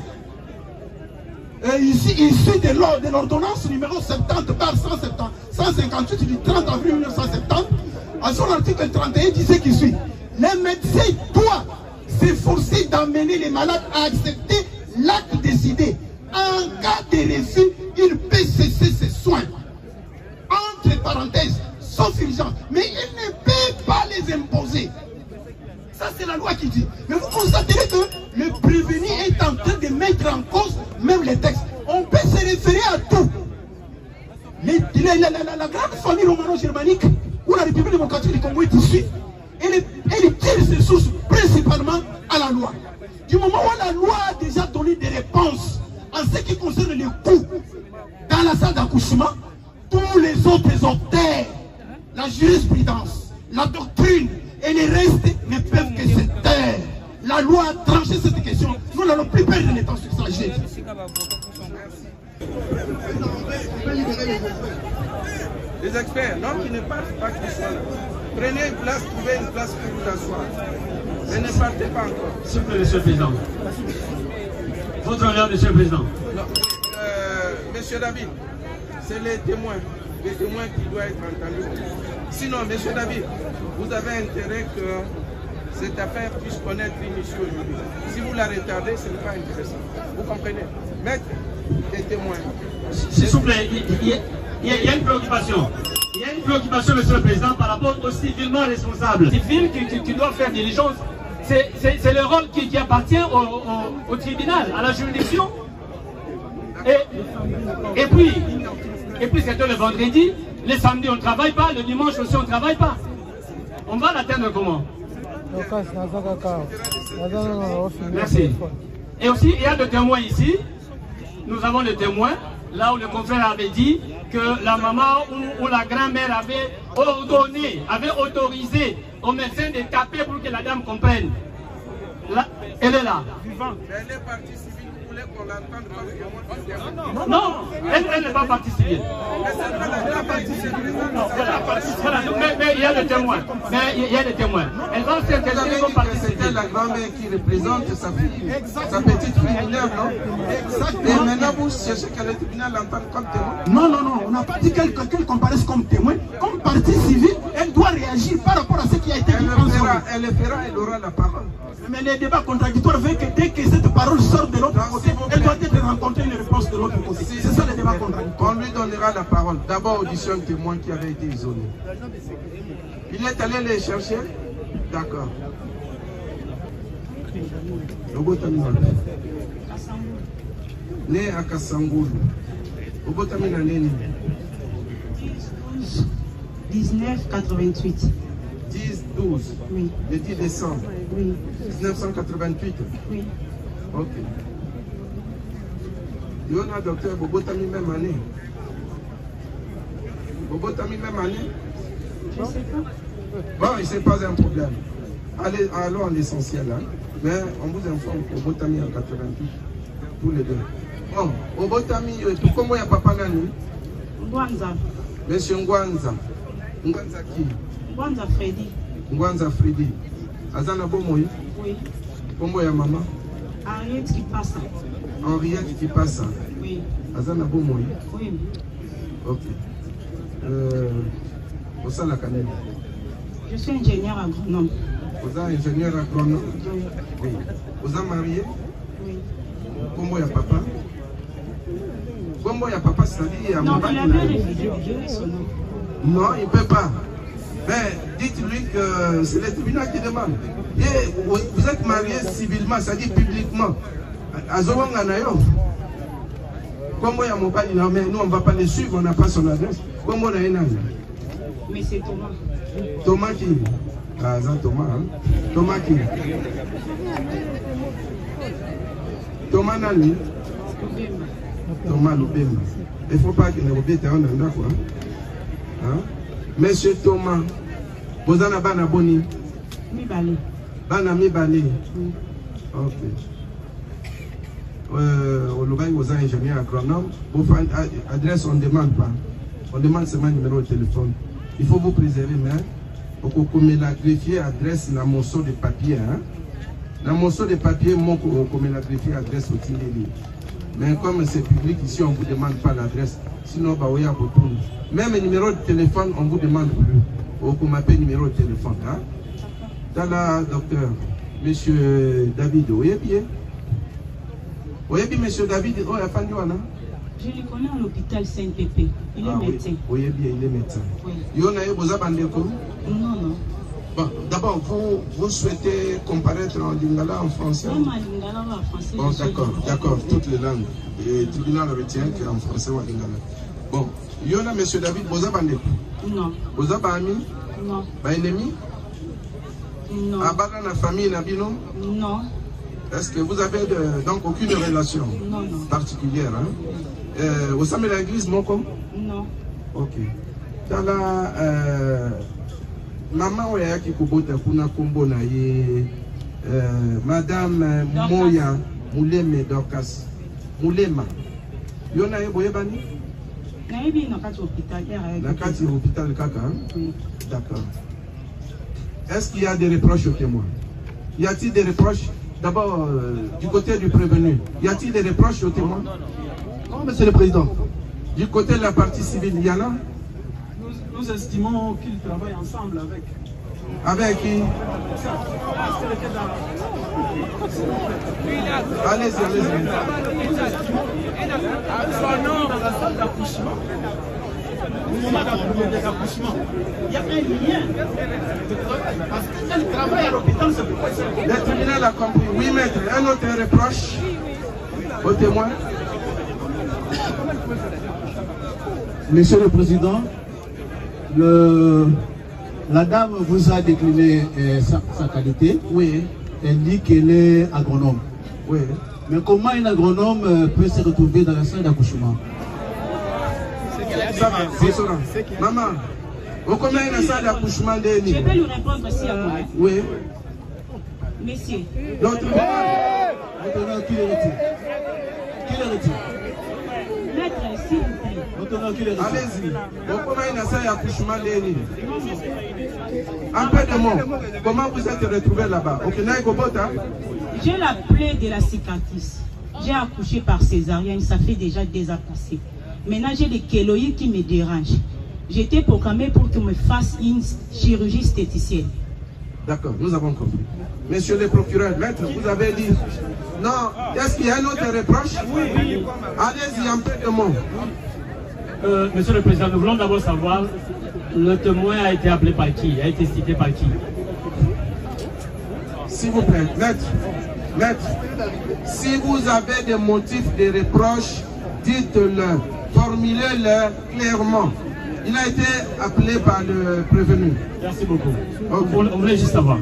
Ici, issu de l'ordonnance numéro 70 par 158 du 30 avril 1970, à son article 31 dit ce qui suit. Les médecins doivent s'efforcer d'amener les malades à accepter l'acte décidé. En cas de refus, il peut cesser ses soins. Entre parenthèses, sauf urgence. Mais il ne peut pas les imposer. Ça, c'est la loi qui dit. Mais vous constaterez que le prévenu est en train de mettre en cause même les textes. On peut se référer à tout. La grande famille romano-germanique, où la République démocratique du Congo est issue, elle tire ses sources principalement à la loi. Du moment où la loi a déjà donné des réponses en ce qui concerne les coûts dans la salle d'accouchement, tous les autres auteurs, la jurisprudence, la doctrine et les restes ne peuvent que se taire. La loi a tranché cette question. Nous n'allons plus perdre le temps sur ça. Les experts, non, qui ne partent pas, qui soient là. Prenez une place, trouvez une place pour vous asseoir. Mais ne partez pas encore. S'il vous plaît, Monsieur le Président. Votre honneur, Monsieur le Président. Non. Monsieur David, c'est les témoins qui doivent être entendus. Sinon, Monsieur David, vous avez intérêt que cette affaire puisse connaître une issue aujourd'hui. Si vous la retardez, ce n'est pas intéressant. Vous comprenez? Maître, des témoins. S'il vous plaît, il y a une préoccupation. Il y a une préoccupation, Monsieur le Président, par rapport aux civilement responsables. Civils qui doivent faire diligence. C'est le rôle qui appartient au tribunal, à la juridiction. Et puis c'était le vendredi, Les samedis, on ne travaille pas. Le dimanche aussi, on ne travaille pas. On va l'atteindre comment? Merci. Et aussi, il y a des témoins ici. Nous avons le témoin, là où le confrère avait dit que la maman ou la grand-mère avait ordonné, avait autorisé au médecin de taper pour que la dame comprenne. Là, elle est là. Elle est partie civile, vous voulez qu'on l'entende? Non, elle n'est pas partie civile. Mais il y a le témoin. Mais il y a des témoins. Elle va faire quelque chose comme partie civile. C'était la grand-mère qui représente sa fille, sa petite fille mineure, non? Et maintenant vous cherchez que le tribunal l'entende comme témoin? Non, non, non, on n'a pas dit qu'elle comparaisse comme témoin. Comme partie civile, elle doit réagir par rapport à ce qui a été dit. Elle le fera, elle aura la parole. Mais les débats contradictoires veulent que dès que cette parole sort de l'autre côté, elle doit être rencontrée une réponse de l'autre côté. C'est ça le débat contradictoire. On lui donnera la parole. D'abord, audition de témoin qui avait été isolé. Il est allé les chercher? D'accord. Né à Kassangulu. Obotamina Neni. 1988. 10-12. Oui. Le 10 décembre. Oui. 1988. Oui. Ok. Yona docteur Bobotami même année. Bobotami même année. Je ne sais pas. Bon, c'est pas un problème. Allez, allons à l'essentiel. Hein. Mais on vous informe que Bobotami en 88. Tous les deux. Bon, Bobotami, comment il y a papa Nani? Ngwanza. Monsieur Ngwanza. Ngwanza qui? Ngwanza Freddy. Ngwanza Freddy. Azana Bomoy? Oui. Kombo ya maman? Henriette qui passe. Henriette qui passe? Oui. Azana Bomoy? Oui. Ok. Osa la Kanel? Je suis ingénieur agronome. Vous êtes ingénieur agronome? Oui. Vous êtes marié? Oui. Kombo ya papa? Kombo ya papa, c'est-à-dire... Non, il avait réfugié son nom. Non, il ne peut pas. Mais dites-lui que c'est le tribunal qui demande. Et vous êtes marié civilement, c'est-à-dire publiquement. Comment il y a mon père? Non, mais nous on ne va pas les suivre, on n'a pas son adresse. Comment on a une année? Mais c'est Thomas. Thomas qui? Ah, c'est Thomas. Hein? Thomas qui? Thomas Nani? Thomas Loubema. Il ne faut pas qu'il ne rebête un endroit. Hein? Monsieur Thomas, vous avez un boni? Mibale. Bana Mibale. Ok. Au Lobaï, vous avez ingénieur agronome. Vous faites adresse, on ne demande pas. On demande seulement numéro de téléphone. Il faut vous préserver, mais pour que vous la greffier adresse dans mon morceau de papier. Hein? Dans mon morceau de papier, moi, comme la greffier adresse au Tindeli. Mais comme c'est public ici, on ne vous demande pas l'adresse. Sinon, bah, oui, même le numéro de téléphone, on ne vous demande plus. Vous m'appelez numéro de téléphone. Hein? Dans la docteur, monsieur David, oui, bien. Oui, bien, monsieur David, oh, il y a pas de hein? Je le connais à l'hôpital Saint-Pépé. Il est médecin. Oui, bien, il est médecin. Oui. Il y a vous avez Non, non. Bon, d'abord, vous souhaitez comparaître en lingala, en français? Même en lingala ou en français. Bon, d'accord, toutes les langues. Et le tribunal retient qu'en français ou en lingala. Bon, il y a monsieur David, vous avez Non. Vous avez ami? Non. Bah, ennemi? Non. Abada la famille Nabino? Non. Est-ce que vous avez donc aucune relation particulière? Hein? Vous savez l'église, mon com? Non. Ok. Dans la maman Oya qui kubota kuna kombo na ye madame Moya Mouleme Dorcas Moulema. Yona ye boye bani? Na yebi na kati hôpital. Na kati hôpital kaka? Oui. D'accord. Est-ce qu'il y a des reproches au témoin? Y a-t-il des reproches? D'abord, du côté du prévenu, y a-t-il des reproches au témoin? Non, monsieur le président. Du côté de la partie civile, il y en a? Nous estimons qu'ils travaillent ensemble avec. Avec qui? Allez-y, allez-y. Son nom dans la salle d'accouchement. Au moment d'accouchement, il y a un lien. Parce qu'elle travaille à l'hôpital, c'est pourquoi c'est... Le tribunal a compris. Oui, maître. Un autre reproche au témoin? Monsieur le Président, La dame vous a décliné sa qualité. Oui. Elle dit qu'elle est agronome. Oui. Mais comment un agronome peut se retrouver dans la salle d'accouchement? Maman, comment est la salle d'accouchement de Je peux lui répondre aussi à moi. Oui. Messieurs. L'autre maintenant, qui le retire? Qui le retire? Maître, s'il vous plaît. Allez-y. Comment est la salle d'accouchement de un peu de mots. Comment vous êtes retrouvé là-bas? J'ai la plaie de la cicatrice. J'ai accouché par césarienne, ça fait déjà 2 ans passés. Maintenant, j'ai des kéloïdes qui me dérangent. J'étais programmée pour qu'on me fasse une chirurgie esthéticienne. D'accord, nous avons compris. Monsieur le procureur, maître, vous avez dit... Non, est-ce qu'il y a un autre reproche? Oui. Allez-y, un peu de mots. Monsieur le Président, nous voulons d'abord savoir, le témoin a été appelé par qui? A été cité par qui? S'il vous plaît, maître, si vous avez des motifs de reproche, dites-le, formulez-le clairement. Il a été appelé par le prévenu. Merci beaucoup. Okay. On voulait juste savoir.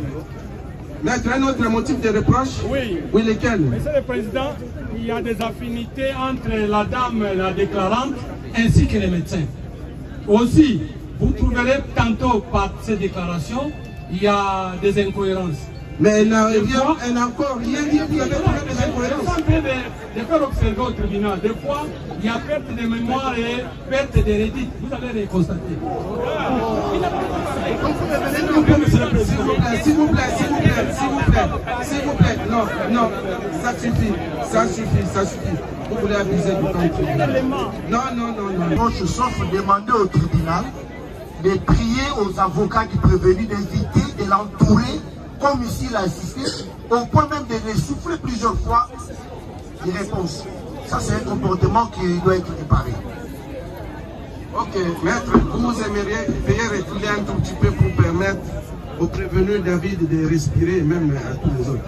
Maître, un autre motif de reproche? Oui. Oui, lequel? Monsieur le Président, il y a des affinités entre la dame, la déclarante, ainsi que les médecins. Aussi, vous trouverez tantôt par ces déclarations, il y a des incohérences. Mais elle n'a encore rien dit, vous avez trouvé des incohérences. Je suis en train de faire observer au tribunal. Des fois, il y a perte de mémoire et perte de rédite. Vous allez les constater. S'il vous plaît, non, ça suffit. Vous voulez abuser du temps tribunal. Non. Je souhaite demander au tribunal de prier aux avocats du prévenu d'éviter de l'entourer comme ici il a assisté, au point même de les souffler plusieurs fois les réponses. Ça, c'est un comportement qui doit être réparé. Ok, maître, vous aimeriez reculer un tout petit peu pour permettre au prévenu David de respirer, même à tous les autres.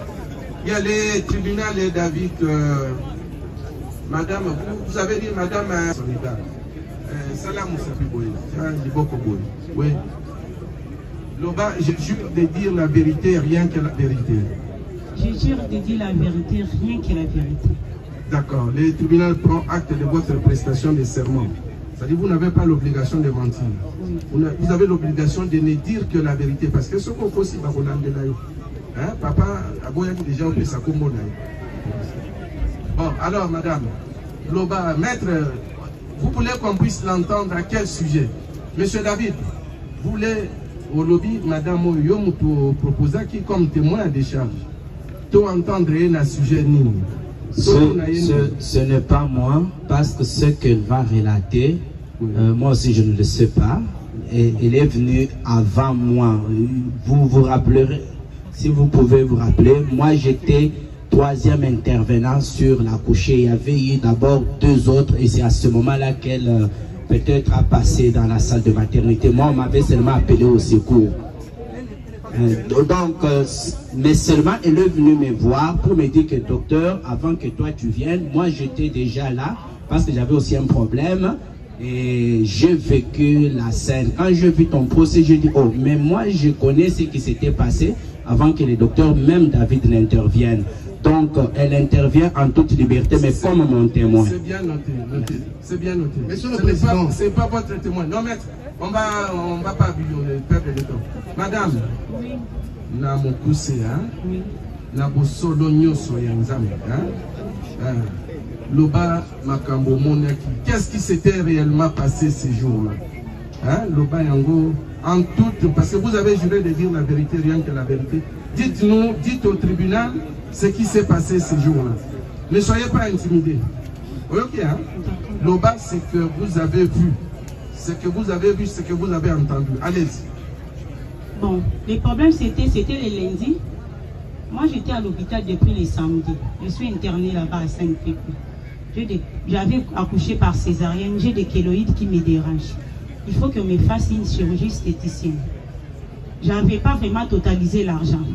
Il y a les tribunaux et David, madame, vous avez dit madame Solida, Salam Moussapi oui. Loba, je jure de dire la vérité, rien que la vérité. Je jure de dire la vérité, rien que la vérité. D'accord. Le tribunal prend acte de votre prestation de serment. C'est-à-dire que vous n'avez pas l'obligation de mentir. Vous avez l'obligation de ne dire que la vérité. Parce que ce qu'on fait aussi, papa a déjà fait sa combo. Bon, alors, madame, Loba, maître, vous voulez qu'on puisse l'entendre à quel sujet? Monsieur David, vous voulez... Au lobby, madame Oyom proposa qui comme témoin de charge. Tout entendre un sujet ni. Ce n'est pas moi, parce que ce qu'elle va relater, moi aussi je ne le sais pas. Et elle est venue avant moi. Vous vous rappellerez, si vous pouvez vous rappeler, moi j'étais 3e intervenant sur la couchée. Il y avait eu d'abord 2 autres et c'est à ce moment-là qu'elle... peut-être à passer dans la salle de maternité. Moi, on m'avait seulement appelé au secours. Mais seulement, elle est venue me voir pour me dire que docteur, avant que toi tu viennes, moi j'étais déjà là parce que j'avais aussi un problème et j'ai vécu la scène. Quand j'ai vu ton procès, j'ai dit, oh, mais moi je connais ce qui s'était passé avant que le docteur, même David, n'intervienne. Donc, elle intervient en toute liberté, mais comme mon témoin. C'est bien noté, c'est bien noté. Monsieur le Président, c'est pas votre témoin. Non, maître, on va pas perdre de temps. Madame, oui. Na mokuse, hein? Oui. Na bosolo nyoso yanzame, hein? Loba makambo monaki. Qu'est-ce qui s'était réellement passé ces jours-là? Hein? Loba yango, en toute, parce que vous avez juré de dire la vérité, rien que la vérité. Dites-nous, dites au tribunal ce qui s'est passé ces jours-là. Ne soyez pas intimidés. Ok, hein? Loba, c'est que vous avez vu. Ce que vous avez vu, ce que vous avez entendu. Allez-y. Bon, le problème c'était le lundi. Moi j'étais à l'hôpital depuis le samedi. Je suis internée là-bas à Saint-Pépé. J'avais accouché par césarienne. J'ai des kéloïdes qui me dérangent. Il faut qu'on me fasse une chirurgie esthéticienne. Je n'avais pas vraiment totalisé l'argent.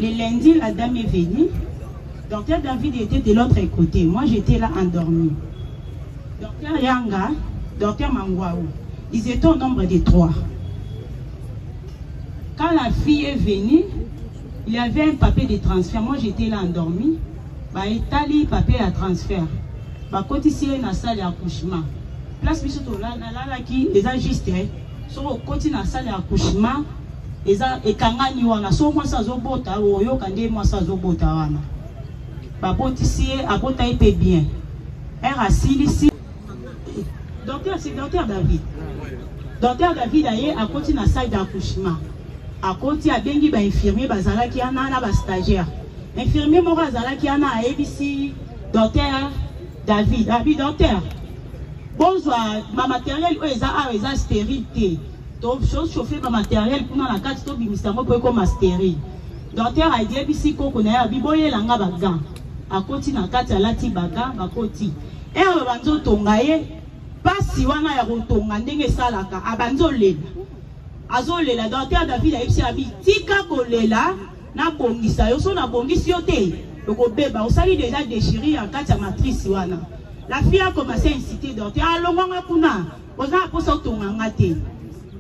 Le lundi, la dame est venue. Docteur David était de l'autre côté. Moi, j'étais là endormie. Docteur Yanga, docteur Mangwaou. Ils étaient au nombre de 3. Quand la fille est venue, il y avait un papier de transfert. Moi, j'étais là endormi. Il papier de transfert. Quand ici, il y a une salle d'accouchement. Place biso là qui les a juste sur côté na salle d'accouchement les a ekangani wana so moi ça zobota oyo kande moi ça zobota wana ba botisi abota ipe bien era silisi docteur c'est docteur David aye à côté na salle d'accouchement à côté a bengi ba infirmier bazala ki ana na ba stagiaire infirmier mo bazala ki ana abc docteur David docteur bonjour, ma matériel est stérile. Donc, je chauffe ma matériel pour la carte de ministère comme stérile. Docteur a dit ici qu'on a biboye langa bagan. À côté na carte à la tibaga, à côté. Et on va nous tongaye. Pas si on a rotonga ndenge salaka. Abanzo lela. Azo lela. Docteur David a ici abi. Tika kolela na bongisa. Yoso na bongisi yote. Donc au bébé, on s'est déjà déchiré en carte à matrice wana. La fille a commencé à inciter docteur. Alors, on a pour ça tongangate.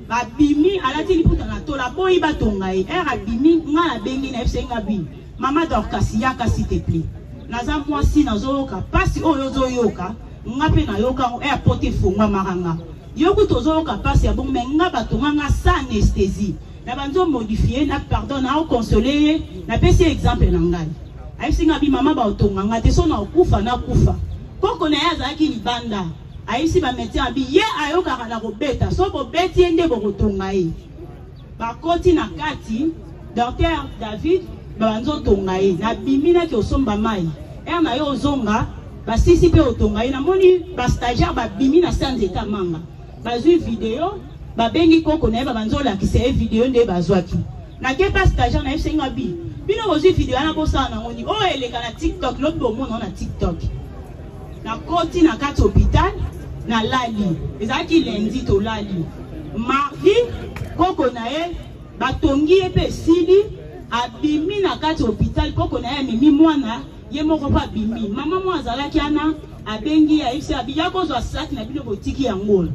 Ba bimi ala tili puta na tola boy ba tongaye. Era bimi ngala bengi na FC ngabi. Mama Dorcas ya ka s'il te plaît. Naza mwasi nazoyoka pasi oyo zoyoka. Ngape na yoka e apote fongwa maranga. Yoku tozoyoka pasi ya bon menga ba tonganga sans anesthésie. Na banzo modifier na pardon na consoler na pesi exemple na ngai. Ai singa bi mama ba tonganga te so na kufa na kufa. Koko na yaza ki libanda aisi ba médecin abi ye ayoka na robeta so bo beti ende bo kotonga ye ba koti na kati docteur David ba nzo tonga ye na bimina ki osomba mai na yo zonga ba sisi pe otonga ye na moni ba stagiaire ba bimina sans état manga ba zui vidéo ba bengi koko na ba nzo la ki se vidéo nde ba zwaki na ke pas stagiaire na fsenga bi bino bo zui vidéo na bosa na ngoni o eleka na TikTok lobo mona na TikTok na koti na kati hôpital na lali ezaki lundi to lali mardi koko na ye batongi ye pe sili abimi na kati hôpital koko na ye mimi mwana ye moko pa bimi mama mwa azalaki ana abengi ya isi abiya kozwa sac na bino botiki yango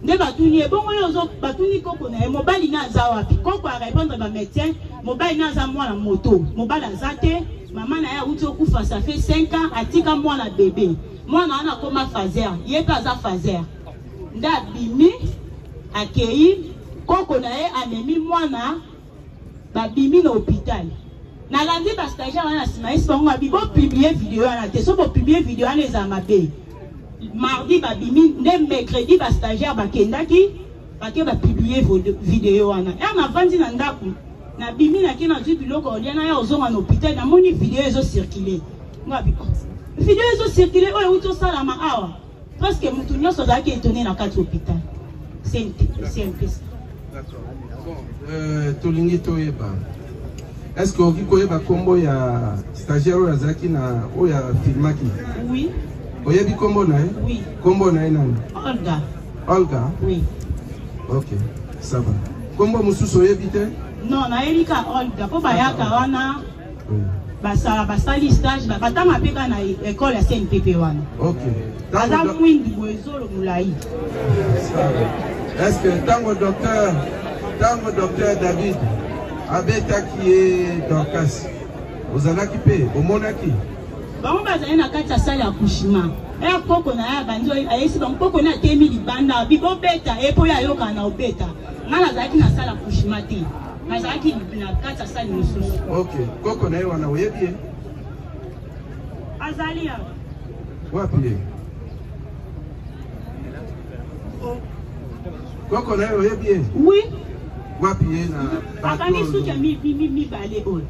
nde batuni ye bongo yozo batuni koko na ye mobali na aza wapi koko a répondre ba médecin mobali na aza mwana moto mobali aza te mama na ya uti okufa ça fait 5 ans atika mwana bébé mwana ana koma fazer ye kaza fazer nda bimi akei koko na ye amemi mwana ba bimi na hôpital na landi ba stagiaire na sima isi bango abi bo publier vidéo na te so bo publier vidéo na eza mabe mardi ba bimi nde mercredi ba stagiaire bakendaki bake ba publier vidéo wana na vandi na ndaku na bimi na kina tu biloko olia na ya ozonga na hôpital na moni vidéo ezo circuler ngabi vidéo ezo circuler oyo uto sala ma awa parce que mutu nyoso zaki étonné na kati hôpital c'est un peu ça. D'accord. Tolingi toyeba. Est-ce que oki koyeba kombo ya stagiaire oyo azaki na oyo filmaki? Oui. Oyebi kombo na ye? Oui. Kombo na ye nani? Olga. Olga? Oui. Ok, ça va. Kombo mususu oyebi te? Non, na elika Olga po bayaka wana. Basala basali stage batanga peka na école ya CNPP wana. OK. Aza mwindi boezolo mulai. Est-ce que tango docteur David abeta qui est Dorcas ozalaki pe omonaki bango bazali na kati ya salle ya accouchement koko na ya banzo ayesi bango koko na temi libanda bibo beta epo ya yoka na obeta ngana azalaki na salle ya accouchement te nazalaki na kati ya salle mosusu. OK. Koko na ye wana oyebi ye azali ya wapi ye koko na ye oyebi ye? Oui. Wapi ye na akangi suki ya mibale oyo.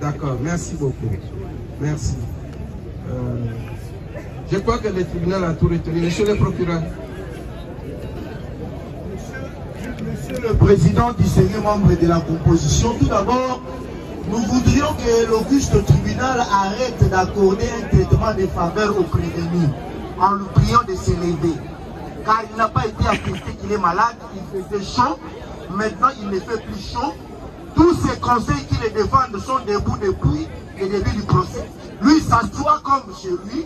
D'accord, merci beaucoup. Merci. Je crois que le tribunal a tout retenu. Monsieur le procureur. Monsieur le Président du Sénat, membre de la composition, tout d'abord, nous voudrions que l'auguste tribunal arrête d'accorder un traitement de faveur aux prévenus en le priant de se lever. Car il n'a pas été attesté qu'il est malade, il faisait chaud, maintenant il ne fait plus chaud. Tous ces conseils qui le défendent sont debout depuis le début du procès. Lui s'assoit comme chez lui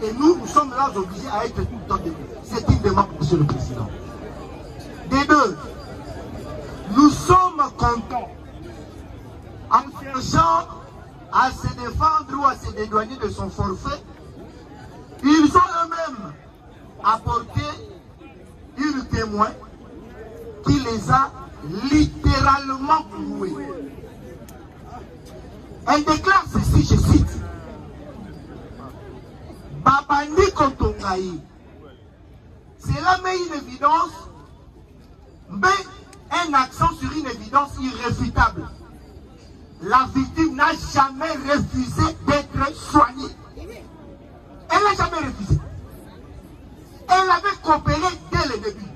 Et nous sommes là obligés à être tout le temps debout. C'est une demande, Monsieur le Président. Des deux, nous sommes contents en cherchant à se défendre ou à se dédouaner de son forfait. Ils ont eux-mêmes apporté une témoin qui les a littéralement cloués. Elle déclare ceci, je cite: Babandi Kotongaï. Cela met une évidence, mais un accent sur une évidence irréfutable. La victime n'a jamais refusé d'être soignée. Elle n'a jamais refusé. Elle avait coopéré dès le début.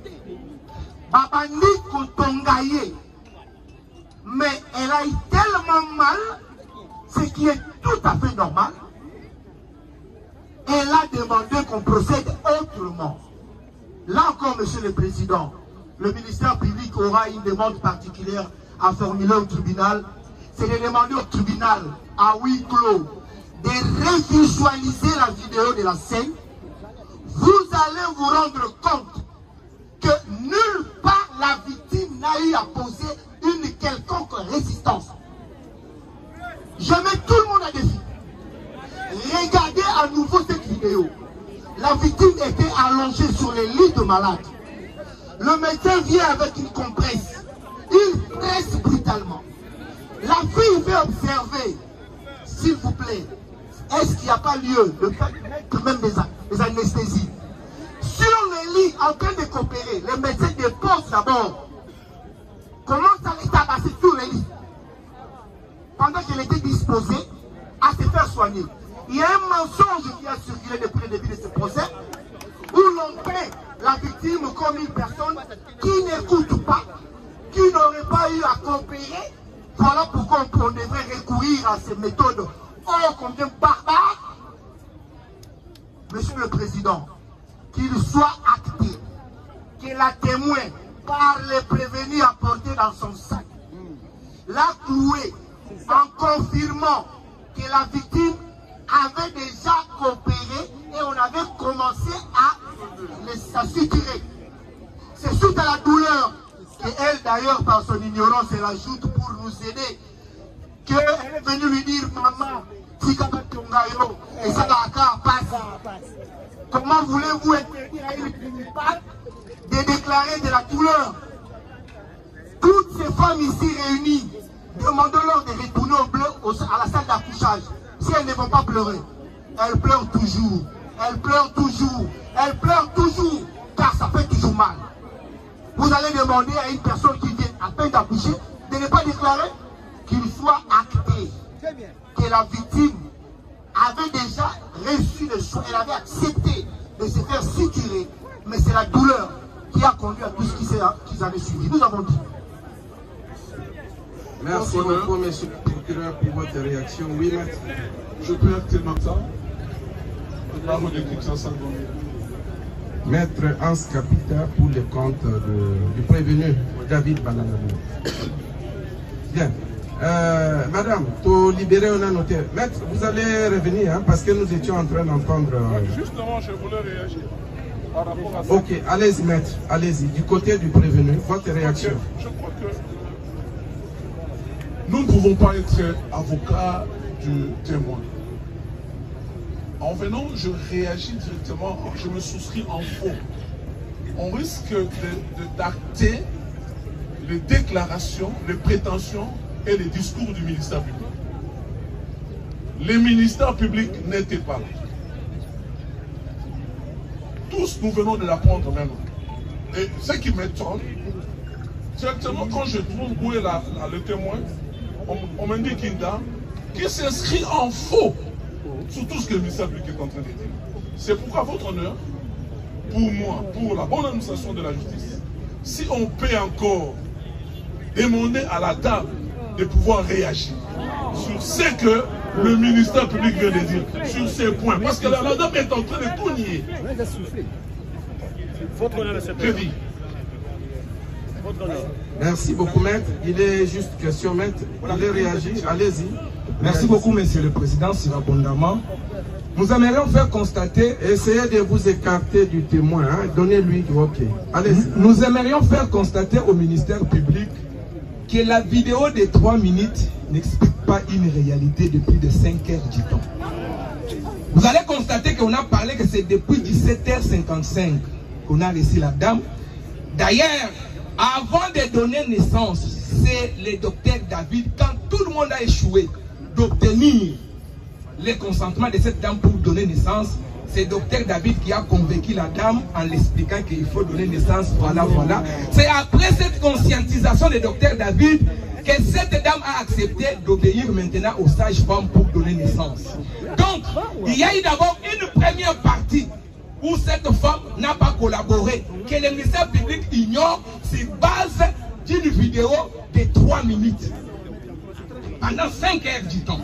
Babandi Kotongaï. Mais elle a eu tellement mal, ce qui est tout à fait normal. Elle a demandé qu'on procède autrement. Là encore, Monsieur le Président, le ministère public aura une demande particulière à formuler au tribunal. C'est de demander au tribunal, à huis clos, de revisualiser la vidéo de la scène. Vous allez vous rendre compte que nulle part la victime n'a eu à poser une quelconque résistance. Je mets tout le monde à défi. Regardez à nouveau cette vidéo. La victime était allongée sur les lits de malades. Le médecin vient avec une compresse. Il presse brutalement. La fille veut observer, s'il vous plaît, est-ce qu'il n'y a pas lieu de mettre même des anesthésies? Sur le lit, en train de coopérer, le médecin dépose d'abord. Commence à les tabasser sur le lit. Pendant qu'elle était disposée à se faire soigner. Il y a un mensonge qui a circulé depuis le début de ce procès, où l'on peint la victime comme une personne qui n'écoute pas, qui n'aurait pas eu à coopérer. Voilà pourquoi on devrait recourir à ces méthodes oh combien barbares. Monsieur le Président, qu'il soit acté que la témoin, par les prévenus apportés dans son sac, l'a cloué en confirmant que la victime avait déjà coopéré et on avait commencé à suturer. C'est suite à la douleur qu'elle d'ailleurs par son ignorance elle ajoute pour nous aider qu'elle est venue lui dire maman, et ça passe. Comment voulez-vous interdire à une criminelle de déclarer de la douleur? Toutes ces femmes ici réunies, demandons-leur de retourner à la salle d'accouchage. Si elles ne vont pas pleurer, elles pleurent toujours. Elles pleurent toujours. Elles pleurent toujours. Car ça fait toujours mal. Vous allez demander à une personne qui vient à peine d'accoucher de ne pas déclarer, qu'il soit acté que la victime avait déjà reçu le soin. Elle avait accepté de se faire suturer. Mais c'est la douleur qui a conduit à tout ce qu'ils avaient suivi. Nous avons dit. Merci beaucoup, monsieur le procureur, pour votre réaction. Oui, maître. Je peux acter maintenant. Maître Hans Capita pour le compte du prévenu David Bananabou. Bien. Madame, pour libérer un notaire. Maître, vous allez revenir hein, parce que nous étions en train d'entendre. Justement, je voulais réagir par rapport à ça. Ok, allez-y, maître. Allez-y. Du côté du prévenu, votre réaction. Je crois que nous ne pouvons pas être avocats du témoin. En venant, je réagis directement, je me souscris en faux. On risque d'acter les déclarations, les prétentions et les discours du ministère public. Les ministères publics n'étaient pas là. Tous, nous venons de l'apprendre maintenant. Et ce qui m'étonne, directement quand je trouve où est le témoin, on me dit qu'il qui s'inscrit en faux sur tout ce que le ministère public est en train de dire. C'est pourquoi, votre honneur, pour moi, pour la bonne administration de la justice, si on peut encore demander à la dame de pouvoir réagir sur ce que le ministère public vient de dire, sur ces points, parce que la dame est en train de tout nier. Je dis. Merci beaucoup, maître. Il est juste question, maître. Vous allez réagir, allez-y. Merci beaucoup, Monsieur le Président, sur abondamment. Nous aimerions faire constater... Essayez de vous écarter du témoin, hein? Donnez-lui du OK. Allez-y. Nous aimerions faire constater au ministère public que la vidéo de 3 minutes n'explique pas une réalité depuis de 5 heures du temps. Vous allez constater qu'on a parlé que c'est depuis 17h55 qu'on a reçu la dame. D'ailleurs, avant de donner naissance, c'est le docteur David, quand tout le monde a échoué d'obtenir le consentement de cette dame pour donner naissance, c'est docteur David qui a convaincu la dame en l'expliquant qu'il faut donner naissance, voilà. C'est après cette conscientisation de docteur David que cette dame a accepté d'obéir maintenant aux sages-femmes pour donner naissance. Donc, il y a eu d'abord une première partie où cette femme n'a pas collaboré, que le ministère public ignore sur base d'une vidéo de 3 minutes pendant 5 heures du temps.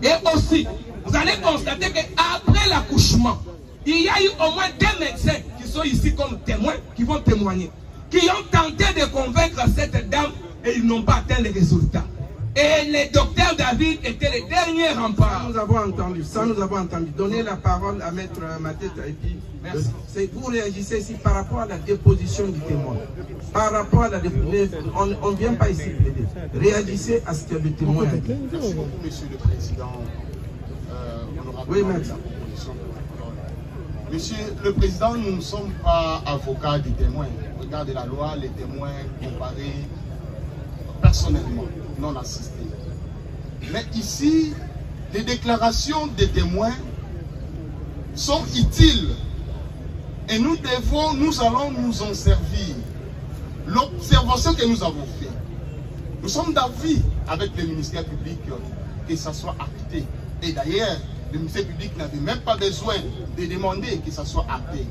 Et aussi, vous allez constater qu'après l'accouchement, il y a eu au moins 2 médecins qui sont ici comme témoins, qui vont témoigner, qui ont tenté de convaincre cette dame et ils n'ont pas atteint les résultats. Et le docteur David était le dernier rempart. Ça, nous avons entendu. Ça, nous avons entendu. Donnez la parole à Maître Mateta et puis vous réagissez ici par rapport à la déposition du témoin. Par rapport à la déposition, on ne vient pas ici plaider. Réagissez à ce que le témoin a dit. Merci beaucoup, Monsieur le Président. Oui, Maître. Monsieur le Président, nous ne sommes pas avocats des témoins. Regardez la loi, les témoins comparés personnellement, non assistés. Mais ici, les déclarations des témoins sont utiles et nous allons nous en servir. L'observation que nous avons faite, nous sommes d'avis avec le ministère public que ça soit acté. Et d'ailleurs, le ministère public n'avait même pas besoin de demander que ça soit acté.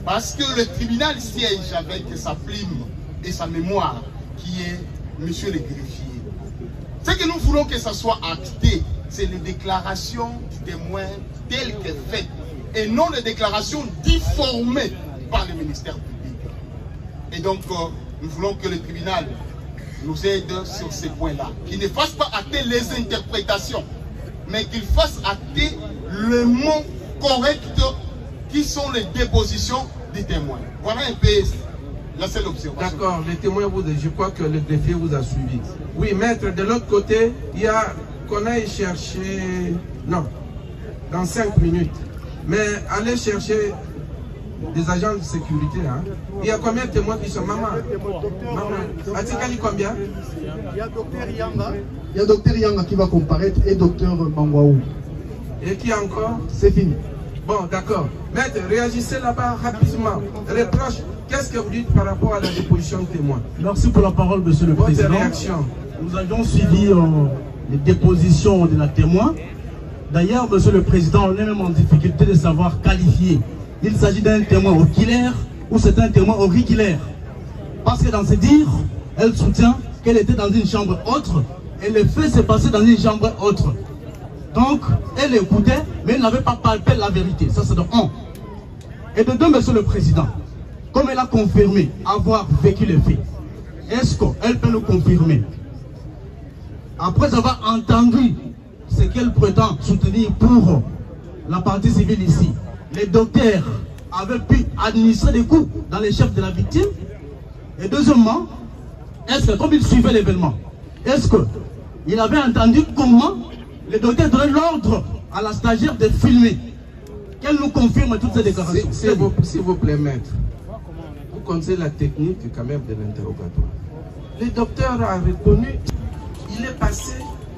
Parce que le tribunal siège avec sa plume et sa mémoire, qui est monsieur le greffier. Ce que nous voulons que ça soit acté, c'est les déclarations du témoin telles que faites, et non les déclarations difformées par le ministère public. Et donc, nous voulons que le tribunal nous aide sur ces points-là, qu'il ne fasse pas acter les interprétations, mais qu'il fasse acter le mot correct qui sont les dépositions des témoins. Voilà un peu la seule observation. D'accord, les témoins, je crois que le greffier vous a suivi. Oui, maître, de l'autre côté, il y a qu'on aille chercher, non, dans 5 minutes, mais allez chercher des agents de sécurité. Hein. Il y a combien de témoins qui sont maman? Atikali combien? Il y a docteur Yanga. Il y a docteur Yanga qui va comparaître et docteur Mangwaou. Et qui encore? C'est fini. Bon, d'accord. Maître, réagissez là-bas rapidement. Reproche, qu'est-ce que vous dites par rapport à la déposition de témoins? Merci pour la parole, Monsieur le Président. Votre réaction? Nous avions suivi les dépositions de la témoin. D'ailleurs, Monsieur le Président, on est même en difficulté de savoir qualifier. Il s'agit d'un témoin oculaire ou c'est un témoin auriculaire. Parce que dans ses dires, elle soutient qu'elle était dans une chambre autre et le fait s'est passé dans une chambre autre. Donc, elle écoutait, mais elle n'avait pas palpé la vérité. Ça, c'est de 1. Et de 2, Monsieur le Président, comme elle a confirmé avoir vécu les faits, est-ce qu'elle peut nous confirmer, après avoir entendu ce qu'elle prétend soutenir pour la partie civile ici, les docteurs avaient pu administrer des coups dans les chefs de la victime? Et deuxièmement, est-ce que, comme il suivait l'événement, est-ce qu'il avait entendu comment les docteurs donnaient l'ordre à la stagiaire de filmer? Qu'elle nous confirme toutes ces déclarations. S'il vous plaît, maître, vous connaissez la technique quand même de l'interrogatoire. Le docteur a reconnu, il est passé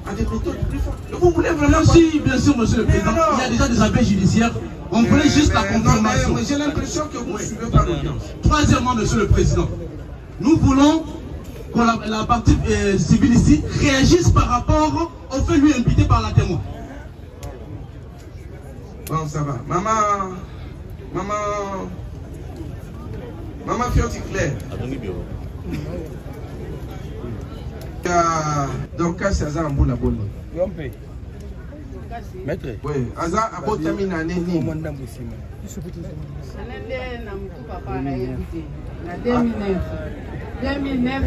à des méthodes plus fortes. Vous voulez vraiment... Si, bien sûr, Monsieur le Président, il y a déjà des appels judiciaires. On voulait juste la confirmation. J'ai l'impression que vous ne suivez pas l'audience. Troisièmement, Monsieur le Président, nous voulons que la partie civile ici réagisse par rapport au fait lui imputé par la témoin. Bon, ça va. Maman Fioti Claire. Donc, c'est Aza Amboula Bolo. Maître. Oui, Aza Abotamina Neni. 2009.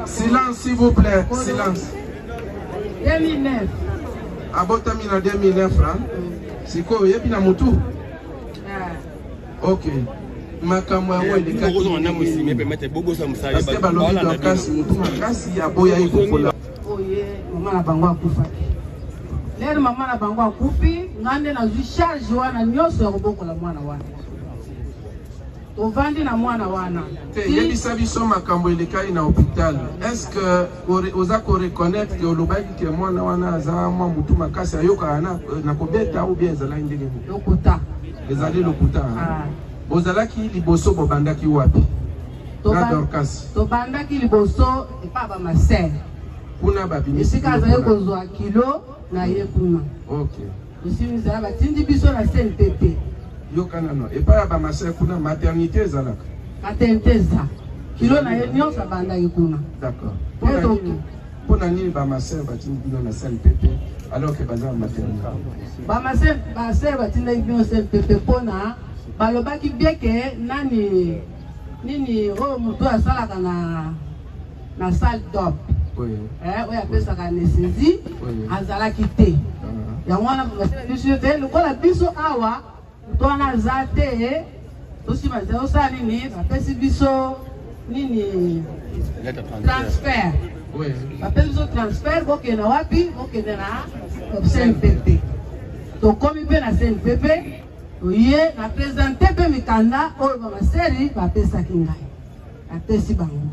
Silence, s'il vous plaît. Silence. 2009. Abotami na 2009, hein? C'est quoi? Il y a mutu. Ok. Makamwa wa ile kati. Parce que balobi dokasi mutu makasi ya boya ikokola. Oye, mama na bango akufa. Lero mama na bango akufi, ngande na zu charge wana nyoso ya kobokola mwana wana. Tovandi na mwana wana. Yebisa biso makambo elekai na hôpital. Est-ce que oza ko reconnaître que olobaki que mwana wana aza mwa mutu makasi ayoka na kobeta ou bien ezala ndenge ni? Lokuta. Ezali lokuta. Bozalaki liboso bobandaki wapi? Na Dorcas. Tobandaki liboso epa ba maser. Kuna ba bimisi. Esika za yeko zwa kilo na ye kuna. Okay. Isimi za ba tindi biso na CNPP. Yokana no. Epa ya ba maser kuna maternité ezalaka. Maternité za. Kilo na ye nyonso bandaki kuna. D'accord. Pona nini ba maser batindi bino na CNPP alors que baza maternité? Ba maser batindi bino na CNPP pona balobaki bieke nani nini o mutu asalaka na salle d'op. Oya pesaka anesthésie azalaki te. Yango wana biso te lokola biso awa mutu wana aza te tosima osala nini bapesi biso nini transfert. Bapesi biso transfert bokende wapi? Bokende na CNPP. Tokomi mpe na CNPP. Oye, na présenter pe mikanda oyo ba maseri ba pesa kingai. Atesi bango.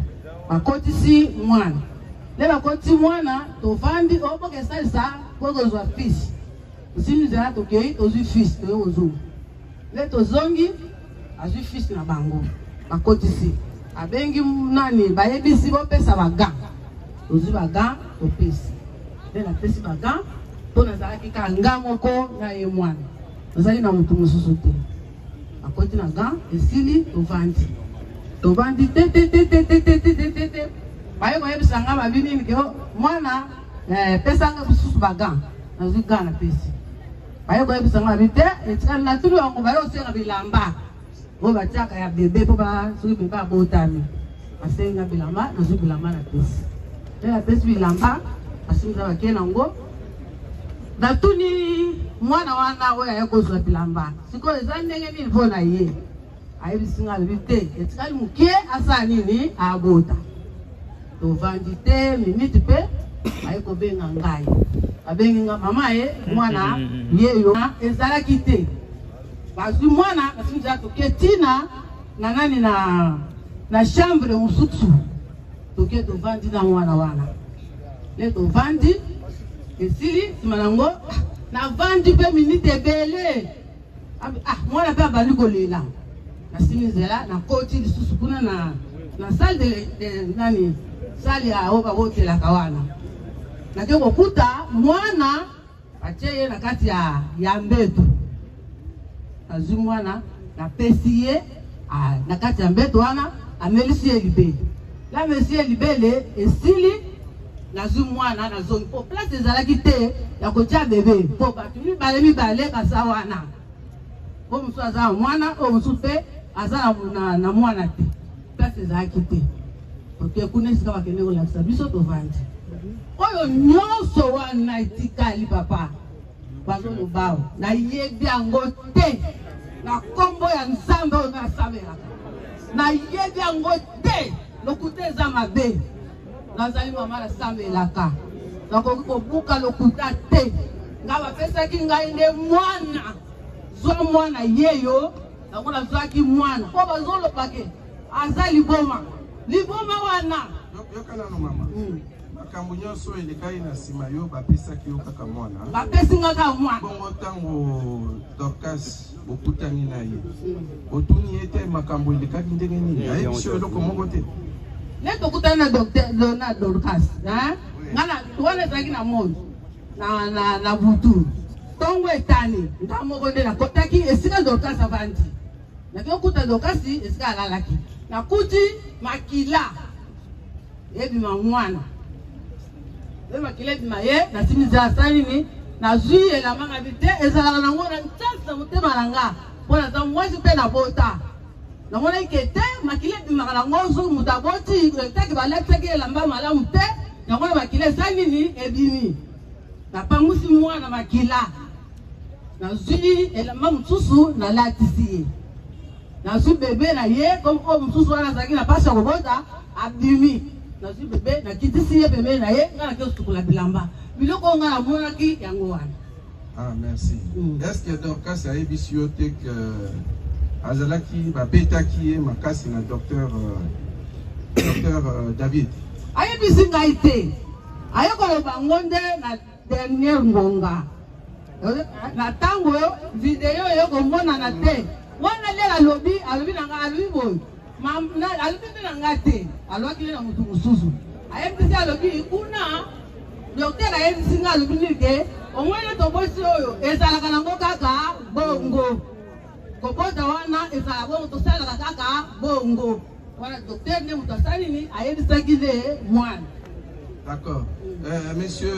Bakotisi mwana. Le bakoti mwana to vandi oboke salisa koko zwa fish. Usini zera to kei ozu fish to ozu. Le to zongi azu fish na bango. Bakotisi. Abengi nani bayebisi bo pesa baga. Ozu baga to pesa. Le na pesi baga pona zalaki kanga moko na ye mwana. Nazali na mutu mususu te. Akoti na ga esili tovandi te. Bayo yebisa nga babini ni ko mwana pesa nga mususu baga. Nazu ga na pesi. Bayo yebisa nga bite etikana na tulu yango bayo senga bilamba. Bo bataka ya bebe po ba suki bebe abotami. Asenga bilamba nazu bilamba na pesi. Na pesi bilamba asinza bakena ngo. Datuni mwana wana oya yakozwa bilamba. Siko eza ndenge nini pona ye. Ayibisinga bite. Etikali mukie asa nini abota. Tovandi te minute pe ayiko benga ngai. Abengi nga mama ye mwana yeyo ezala kite. Bazu mwana asinza toke tina na nani na chambre musutu. Toke tovandi na mwana wana. Le tovandi esili simanango na vandi pe minute bele mwana pe abali kolela na simizela na koti lisusu kuna na salle de nani salle ya oba hotela kawana na kiko kuta mwana acheye na kati ya mbeto azu mwana na pesiye na kati ya mbeto wana amelisi elibe la mesi elibele esili nazu mwana na zone po place ezalaki te ya kotia bebe po batu mibale kasa wana po musu aza mwana o musu pe aza na mwana te place ezalaki te oke kuna esika bakende kolakisa biso tovandi oyo nyonso wana etikali papa bazoloba nayebi yango te na kombo ya nzambe oyo nasambelaka nayebi yango te lokuta eza mabe nazali mama na sambelaka nakoki kobuka lokuta te nga bapesaki ngai nde mwana zwa mwana yeyo yango nazwaki mwana po bazolobake aza liboma wana yokana no mama makambo nyonso elekai na nsima yo bapesaki yo kaka mwana bapesi nga kaka mwana bongo ntango Dorcas okutani na ye otuni ye te makambo elekaki ndenge nini ayebi so eloko moko te le tokutani na Dorcas ngana wana ezalaki na moyo na butu ntongo etani nga moko nde nakotaki esika Dorcas avandi naki okuta Dorcas esika alalaki nakuti makila ebima mwana makila ebima ye nasimisa asali nini nazwi elamanga bite ezalaka nango na ntasa motema na nga mpo naza mwasi mpe na bota namona ikete makile bimaka ngozo mutaboti taki baleteke lamba malamu te namona makile sanini ebimi na pangusi mwana makila na zui elamba mususu na latisi na zui bebe na ye comme o mususu wana zaki na pasa kobota abimi na zui bebe na kitisi ye bebe na ye ngana ke sukula bilamba biloko ngana mona ki yango wana. Ah, merci. Est-ce que Dorcas a ébisioté que Azalaki va bétaquiller ma casse na docteur David? Aye bisinga ite. Aye ko bangonde na dernier ngonga. Na tango video yo ko mona na te. Wana lela lobi nanga alobi boy. Mam na alobi nanga te. Aloki na mutu mususu. Aye bisinga lobi kuna docteur aye bisinga lobi nike. Omwene tobosi oyo ezalaka nango kaka bongo. Kobota wana ezala bongo tosalaka kaka bongo. Voilà, docteur ne mutasali ni ayebisaki le mwana. D'accord. Monsieur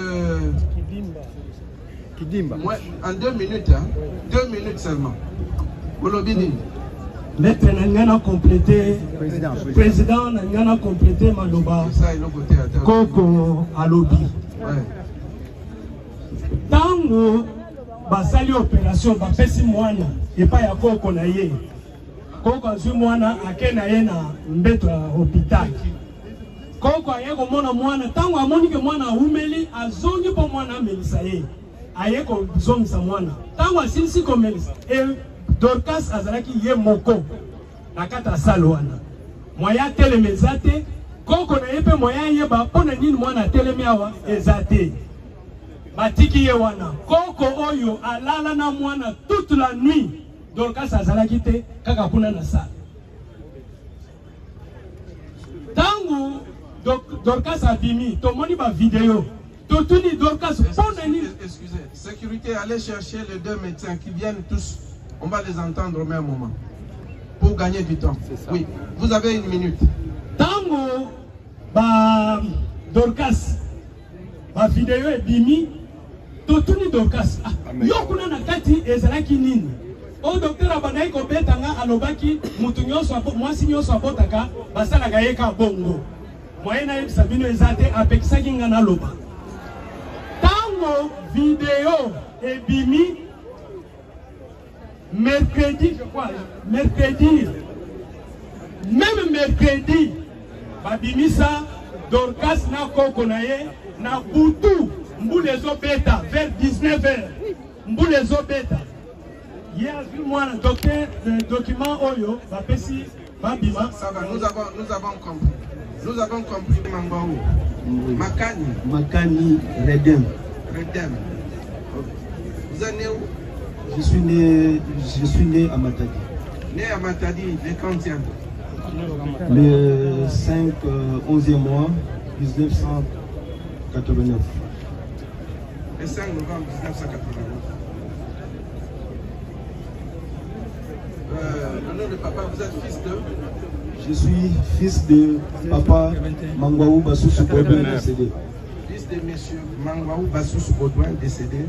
Kidimba. Moi, en 2 minutes, hein? 2 minutes seulement. Olobini. Maître Nangana complété, président Nangana complété Maloba. Koko Alobi. Tango basali opération bapesi mwana epa ya koko na ye. Koko azwi mwana ake na ye na mbeto ya hôpital. Koko aye komona mwana tango amoni ke mwana umeli azongi po mwana amelisa ye. Aye ko zongisa mwana. Tango asilisi komelisa e Dorcas azalaki ye moko nakata salo wana. Moya telemeza te koko na ye pe moya yeba pona nini mwana telemi awa ezate. Batiki ye wana koko oyo alala na mwana toute la nuit. Dorcas azalaki te kaka kuna na sala. Tango Dorcas abimi tomoni ba vidéo totuni Dorcas pona nini. Excusez, sécurité, allez chercher les 2 médecins qui viennent tous. On va les entendre au même moment pour gagner du temps. Oui, vous avez 1 minute. Tango ba Dorcas ba vidéo ebimi totuni Dorcas yokuna na kati ezalaki nini. O docteur abandai ko betanga alobaki mutu nyonso mwasi nyonso abotaka basalaka ye ka bongo. Moyena yebisa bino ezate apekisaki nga na loba. Tango vidéo ebimi mercredi, je crois, mercredi, même mercredi, babimisa Dorcas na koko na ye na butu mbulezo beta vers 19h. Mbulezo beta. Hier, moi, docteur, le document Oyo, bapesi, babima. Ça va, nous avons compris. Nous avons compris Mangbaou. Makani. Makani Redem. Redem. Vous êtes né où? Je suis né à Matadi. Né à Matadi, le quantième? Le 5, 11e mois, 1989. Le 5 novembre 1989. Le nom de papa, vous êtes fils de? Je suis fils de papa Mangwaou Bassoussou Baudouin décédé. Fils de monsieur Mangwaou Bassoussou Baudouin décédé.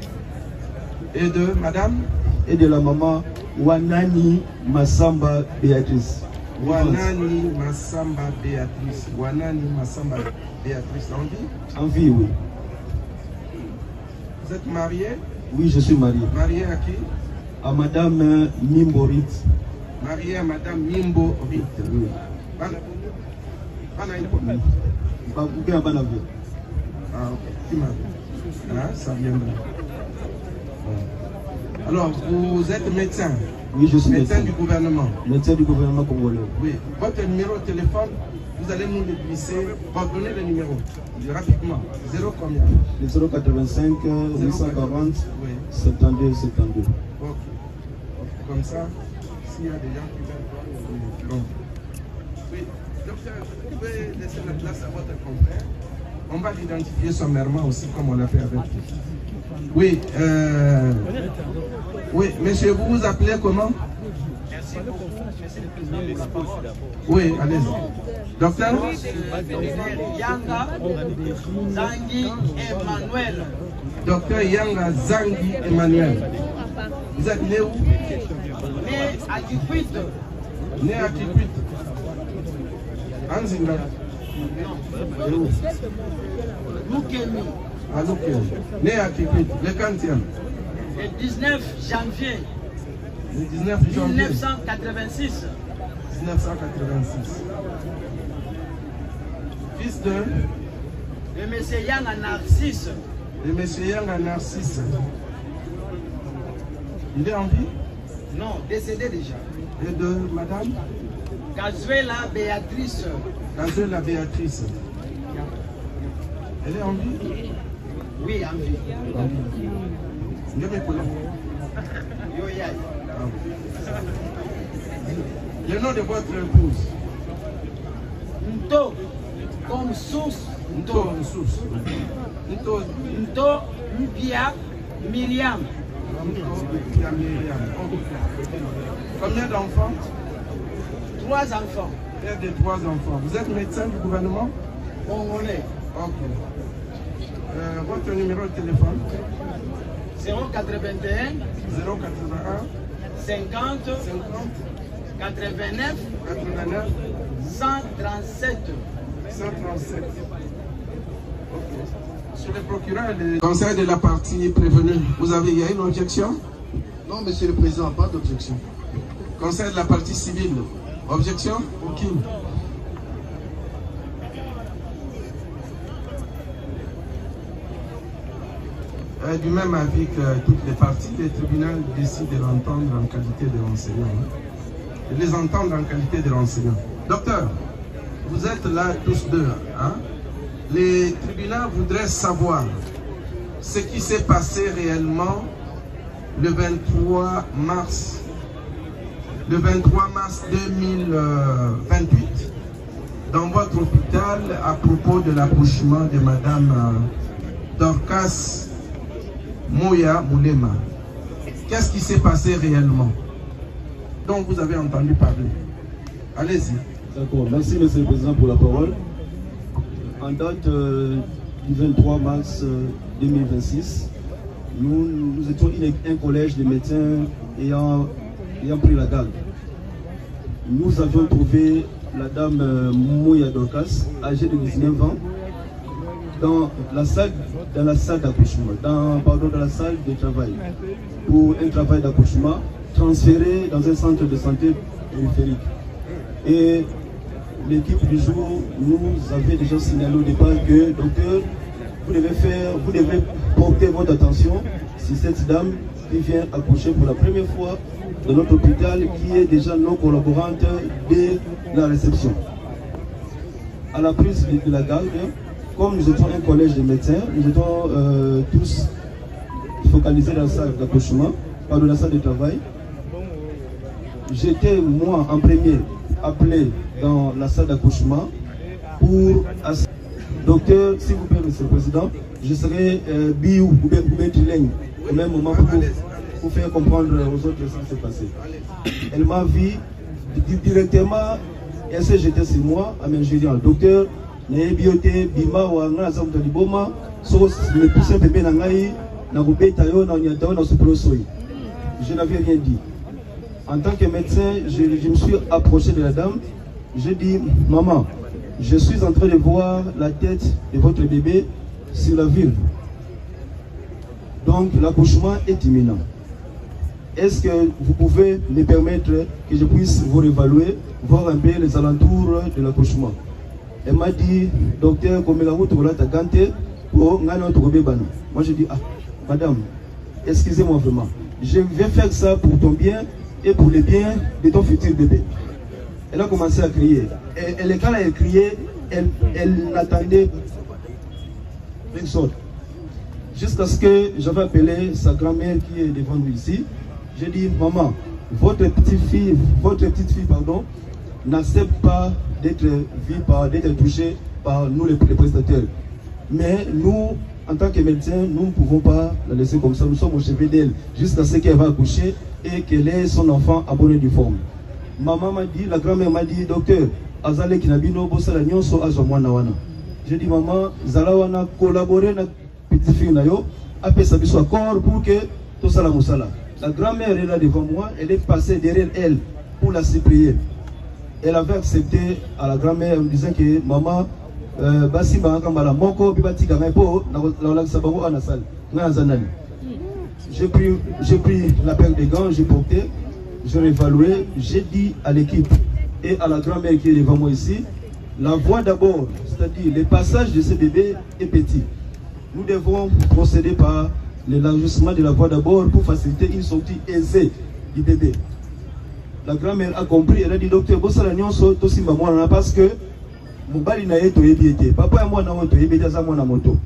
Et de madame? Et de la maman Wanani Massamba Béatrice. Wanani Massamba Béatrice. Wanani Massamba Béatrice. En vie? En vie, oui. Vous êtes marié? Oui, je suis marié. Marié à qui? À madame Mimborit. Marié à madame Mimborit. Oui. Ah, ok. Ah, ça viendra. Alors, vous êtes médecin? Oui, je suis médecin du gouvernement. Médecin du gouvernement congolais. Oui. Votre numéro de téléphone, vous allez nous le glisser. Bon, donnez le numéro. Rapidement. 0 combien? Le 085 840 72 72. Ok. Comme ça, s'il y a des gens qui veulent voir, oui. Docteur, vous pouvez laisser la place à votre confrère. On va l'identifier sommairement aussi, comme on l'a fait avec vous. Oui, oui, monsieur, vous vous appelez comment? Merci beaucoup, monsieur le président. Oui, allez-y. Docteur? Yanga Zangi Emmanuel. Docteur Yanga Zangi Emmanuel. Vous êtes né où? Né à Difuite. Né à Kikwit. Anzinga. Loukemi. À Loukemi. Né à Kikwit. Le 40e. Le 19 janvier. Le 19 janvier. 1986. 1986. Fils de monsieur Yanga Narcisse. De monsieur Yanga Narcisse. Il est en vie? Non, décédé déjà. Et de madame Cazuela Béatrice. Cazuela Béatrice. Elle est en vie? Oui, en vie. Le nom de votre épouse? Nto, comme source. Nto, source. Nto, Mpia, Myriam. Combien d'enfants? 3 enfants. Père de 3 enfants. Vous êtes médecin du gouvernement? Congolais. Ok. Votre numéro de téléphone? 081 50 89 137. 137. Sur le procureur, le conseil de la partie prévenue, il y a une objection? Non, monsieur le président, pas d'objection. Conseil de la partie civile, objection? Aucune. Du même avis que toutes les parties, le tribunal décide de l'entendre en qualité de renseignement. De les entendre en qualité de renseignement. Docteur, vous êtes là tous deux. Hein? Les tribunaux voudraient savoir ce qui s'est passé réellement le 23 mars 2028 dans votre hôpital à propos de l'accouchement de Madame Dorcas Moya Moulema. Qu'est-ce qui s'est passé réellement? Donc vous avez entendu parler. Allez-y. D'accord, merci Monsieur le Président pour la parole. En date du 23 mars 2026, nous étions un collège de médecins ayant pris la garde. Nous avions trouvé la dame Moya Dorcas, âgée de 19 ans, dans la salle d'accouchement, dans la salle de travail, pour un travail d'accouchement transféré dans un centre de santé périphérique. Et l'équipe du jour nous avait déjà signalé au départ que, docteur, vous devez porter votre attention sur cette dame qui vient accoucher pour la première fois dans notre hôpital, qui est déjà nos collaborantes de la réception. À la prise de la garde, comme nous étions un collège de médecins, nous étions tous focalisés dans la salle d'accouchement, dans la salle de travail. J'étais, moi, en premier, appelé dans la salle d'accouchement pour... Docteur, s'il vous plaît, Monsieur le Président, je serai biou ou bien trilingue au même moment pour faire comprendre aux autres ce qui s'est passé. Elle m'a vu directement, elle s'est jetée sur moi, à mes génial. Docteur, je n'avais rien dit. En tant que médecin, je me suis approché de la dame. J'ai dit, maman, je suis en train de voir la tête de votre bébé sur la vulve. Donc l'accouchement est imminent. Est-ce que vous pouvez me permettre que je puisse vous réévaluer, voir un peu les alentours de l'accouchement? Elle m'a dit, docteur, comme la route ta ganté, moi je dis, ah, madame, excusez-moi vraiment, je vais faire ça pour ton bien et pour le bien de ton futur bébé. Elle a commencé à crier. Et quand elle criait, elle attendait une sorte. Jusqu'à ce que j'avais appelé sa grand-mère qui est devant nous ici. J'ai dit, maman, votre petite fille, pardon, n'accepte pas d'être touchée par nous les prestataires. Mais nous, en tant que médecins, nous ne pouvons pas la laisser comme ça. Nous sommes au chevet d'elle jusqu'à ce qu'elle va accoucher et qu'elle ait son enfant à bonne uniforme. Maman m'a dit, la grand-mère m'a dit, docteur, Azale Kinabino, Bossala Nyonso, Azomwana Wana. J'ai dit, maman, Zalawana collaborer avec la petite fille Nayo, après ça, soit accord pour que tout ça la moussala. La grand-mère est là devant moi, elle est passée derrière elle pour la supplier. elle avait accepté à la grand-mère en disant que maman, j'ai pris la paire de gants, j'ai porté, j'ai réévalué, j'ai dit à l'équipe et à la grand-mère qui est devant moi ici, la voie d'abord, c'est-à-dire le passage de ce bébé est petit. Nous devons procéder par l'élargissement de la voie d'abord pour faciliter une sortie aisée du bébé. La grand-mère a compris, elle a dit docteur, parce que Mobali na yeto yebiete. Papa et moi na moto yebiete za moi na moto.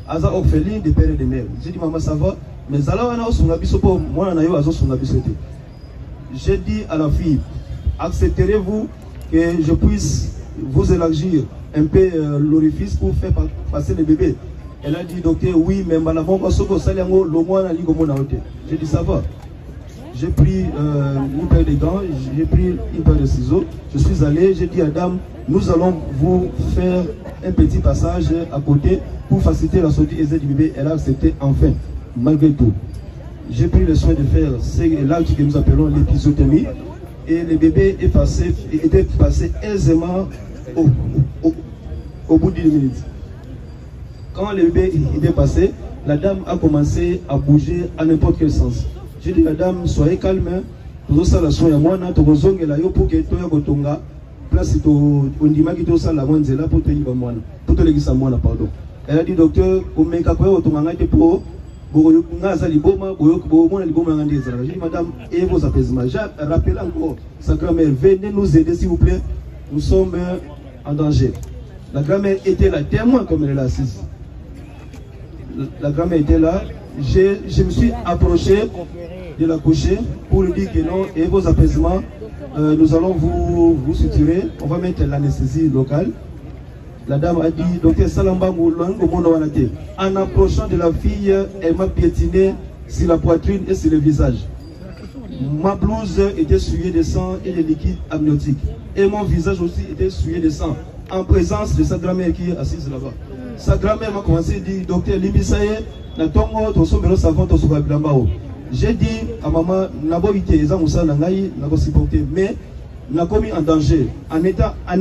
Aza orpheline de père et de mère. J'ai dit maman ça va, mais zala wana osunga biso po moi na yo azo sunga biso te. J'ai dit à la fille, accepterez-vous que je puisse vous élargir un peu l'orifice pour faire passer le bébé? Elle a dit docteur oui, mais malamon basoko saliango lo moi na lingo mona ote. J'ai dit ça va. J'ai pris une paire de gants, j'ai pris une paire de ciseaux. Je suis allé, j'ai dit à dame, nous allons vous faire un petit passage à côté pour faciliter la sortie aisée du bébé. Elle a accepté enfin, malgré tout. J'ai pris le soin de faire l'acte que nous appelons l'épisiotomie. Et le bébé était passé aisément au bout d'une minute. Quand le bébé était passé, la dame a commencé à bouger à n'importe quel sens. J'ai dit, madame, soyez calme. Nous avons la soin à moi, nous avons la pour que tu aies place on dit que tu as la moindre là pour te dire pour te laisser moi pardon. Elle a dit docteur, comme me capé au tomanga te pour ngaza liboma boyo liboma ngandeza. J'ai dit madame, et vos apaisements. Rappelez encore, sa grand-mère, venez nous aider s'il vous plaît. Nous sommes en danger. La grand-mère était là, témoin comme elle est là assise. La grand-mère était là. Je me suis approché de la coucher pour lui dire que non, et vos apaisements, nous allons vous suturer, on va mettre l'anesthésie locale. La dame a dit, docteur Salamba en approchant de la fille, elle m'a piétiné sur la poitrine et sur le visage. Ma blouse était souillée de sang et de liquide amniotique. Et mon visage aussi était souillé de sang, en présence de sa grand-mère qui est assise là-bas. Sa grand-mère m'a commencé à dire, docteur Libisaye, j'ai dit à maman, mais n'a commis en danger en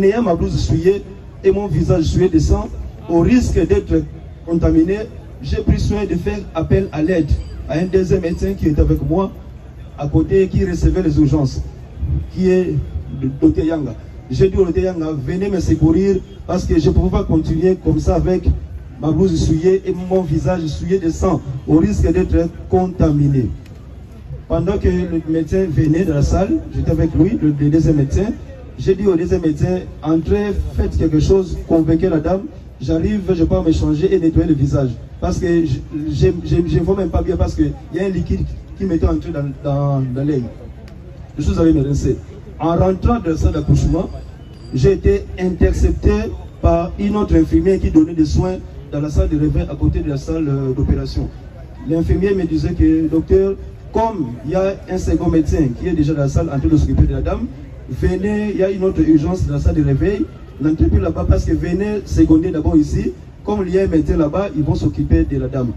ayant ma blouse souillée et mon visage souillé de sang, au risque d'être contaminé. J'ai pris soin de faire appel à l'aide à un deuxième médecin qui est avec moi à côté, qui recevait les urgences, qui est le docteur Yanga. J'ai dit au docteur Yanga, venez me secourir parce que je ne pouvais pas continuer comme ça avec ma blouse souillée et mon visage souillé de sang, au risque d'être contaminé. Pendant que le médecin venait de la salle, j'étais avec lui, le deuxième médecin, j'ai dit au deuxième médecin, entrez, faites quelque chose, convainquez la dame, j'arrive, je peux me changer et nettoyer le visage. Parce que je ne vois même pas bien, parce qu'il y a un liquide qui m'était entré dans l'œil. Je suis allé me rincer. En rentrant de la salle d'accouchement, j'ai été intercepté par une autre infirmière qui donnait des soins dans la salle de réveil à côté de la salle d'opération. L'infirmière me disait que, docteur, comme il y a un second médecin qui est déjà dans la salle en train de s'occuper de la dame, venez, il y a une autre urgence dans la salle de réveil, n'entrez plus là-bas parce que venez seconder d'abord ici. Comme il y a un médecin là-bas, ils vont s'occuper de la dame.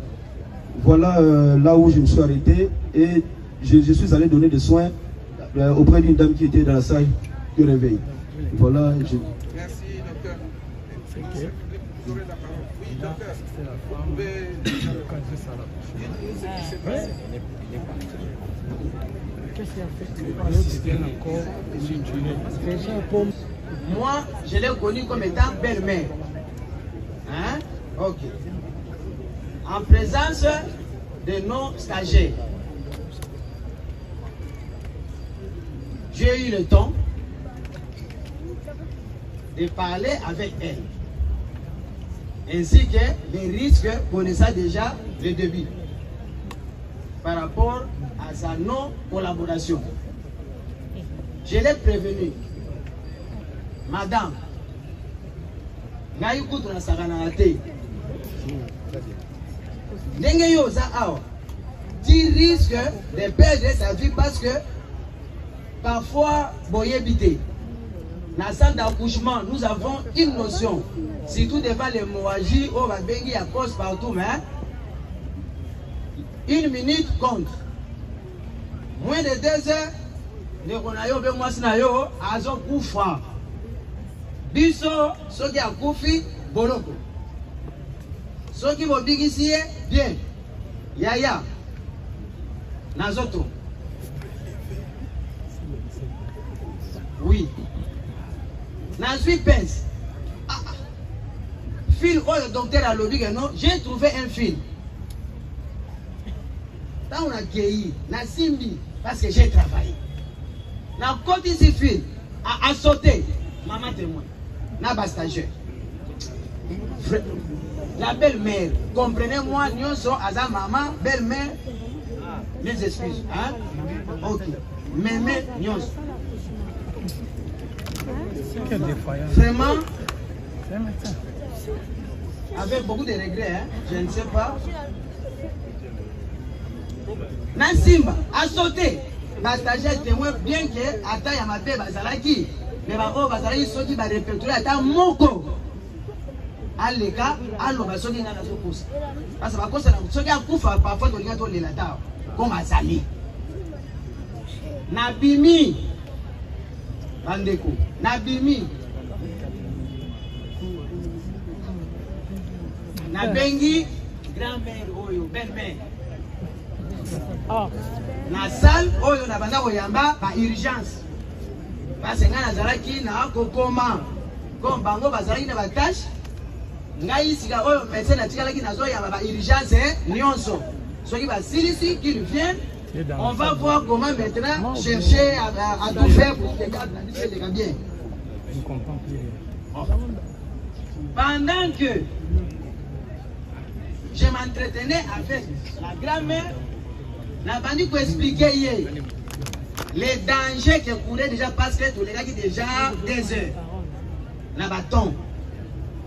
Voilà là où je me suis arrêté et je suis allé donner des soins auprès d'une dame qui était dans la salle de réveil. Voilà. Merci, docteur. Vous aurez la parole. Oui, docteur. Vous pouvez dire ce qui s'est passé. Moi, je l'ai connu comme étant belle-mère. Hein? Ok. En présence de nos stagiaires, j'ai eu le temps de parler avec elle, ainsi que les risques connaissant déjà le début par rapport à sa non-collaboration. Je l'ai prévenu, madame, tu risques de perdre ta vie parce que parfois, boyébité. Dans la salle d'accouchement, nous avons une notion, surtout devant l'hémorragie, on va bénir à cause partout, mais une minute compte. Moins de 2 heures, ndeko na yo be mwasi na yo azokufa. Biso soki akufi boloko. Soki bobikisi ye bien. Yaya. Nazoto. Oui. Nazui pince. Fil oh le docteur a lobby non, j'ai trouvé un fil. Là on a cueilli, na simbi parce que j'ai travaillé. Na côté ici fil a sauté. Maman témoin. Na bas stagiaire. La belle-mère, comprenez-moi, nous sommes à sa maman, belle-mère. Mes excuses, hein? Ok. Mais nous. Vraiment, avec beaucoup de regrets, hein? Je ne sais pas. Nassimba a sauté. Ma stagiaire témoin, bien que Ata Yamabe Bazalaki, mais Bazalaki sauté, va répertorier Ata Moko. Aleka, allo basoki ngana sokusa. Parce que bakosa na soki akufa parfois to linga to lela ta. Comme azali. Nabimi. Bandeko. Nabimi. Nabengi grand-mère oyo, belle-mère. Na salle oyo na banda koyamba ba urgence. Parce que ngana zalaki na kokoma. Comme bango bazalaki na ba tâche. Ngai sika oyo médecin na tikalaki nazo ya ba urgence nyonso. Soki ba silisi qu'il vienne, on va voir comment maintenant chercher à tout faire pour que les gars bien. Je comprends plus. Pendant que je m'entretenais avec la grand-mère, la bandit pour expliquer les dangers que couraient déjà parce que tous les gars qui déjà des heures. La bâton.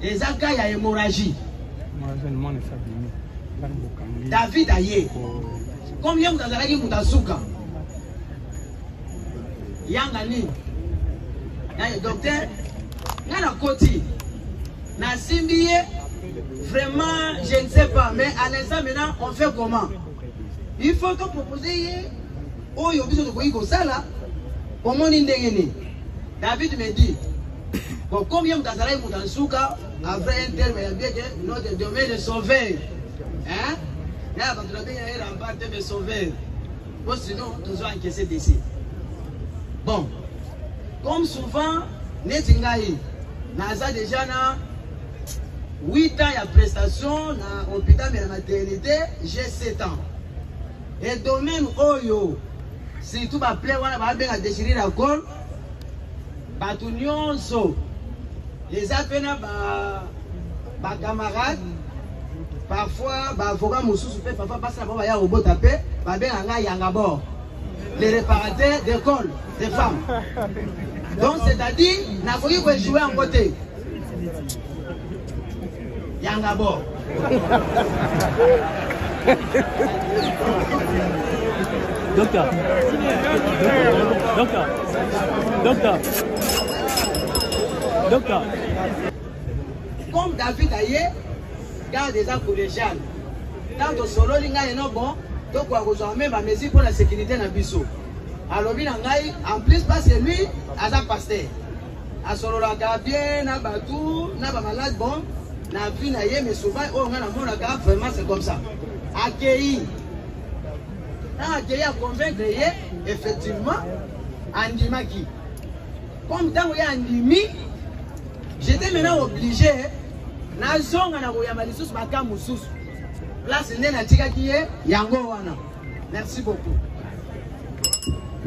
Les actes, il y a hémorragie. David Aye. Combien vous avez dit Moutasuka? Yangani. Le docteur, il y a la côté. Na Simbiye, vraiment, je ne sais pas. Mais à l'instant, maintenant, on fait comment? Il faut que proposer. Oh, il y a besoin de quoi ça là. Comment on est David me dit. Bon, combien vous avez dit Moutasuka? Après un terme, il y a bien que notre domaine est sauvé. Hein? Il y a un rempart de sauver. Bon, sinon, nous allons encaisser d'ici. Bon, comme souvent, Netingaï, Naza déjà na 8 ans de prestation dans l'hôpital de la maternité, j'ai 7 ans. Et domaine Oyo, si tout va plaire, on va bien déchirer la colle. Batunion, les appels à camarades. Parfois, avocat Moussou parfois passe la bombe à robot tapé, les réparateurs d'école, des femmes. Donc, c'est-à-dire, n'a pas eu jouer en côté. Yangabor. Docteur. Comme David Aye, garde des actes collégiales. Tant que solo linga est non bon, donc on a même la mesure pour la sécurité dans le biseau. Alors, en plus, parce que lui, à un pasteur. À solo la bien, na batou, na malade bon, na vie na yé, mais souvent, on a la vraiment c'est comme ça. Accueilli. Accueilli à convaincre, effectivement, Andimaki. Comme tant qu'il y a Andimi, j'étais maintenant obligé. Na zonga na koyamba lisusu makamu susu. Place nde na tika ki ye yango wana. Merci beaucoup.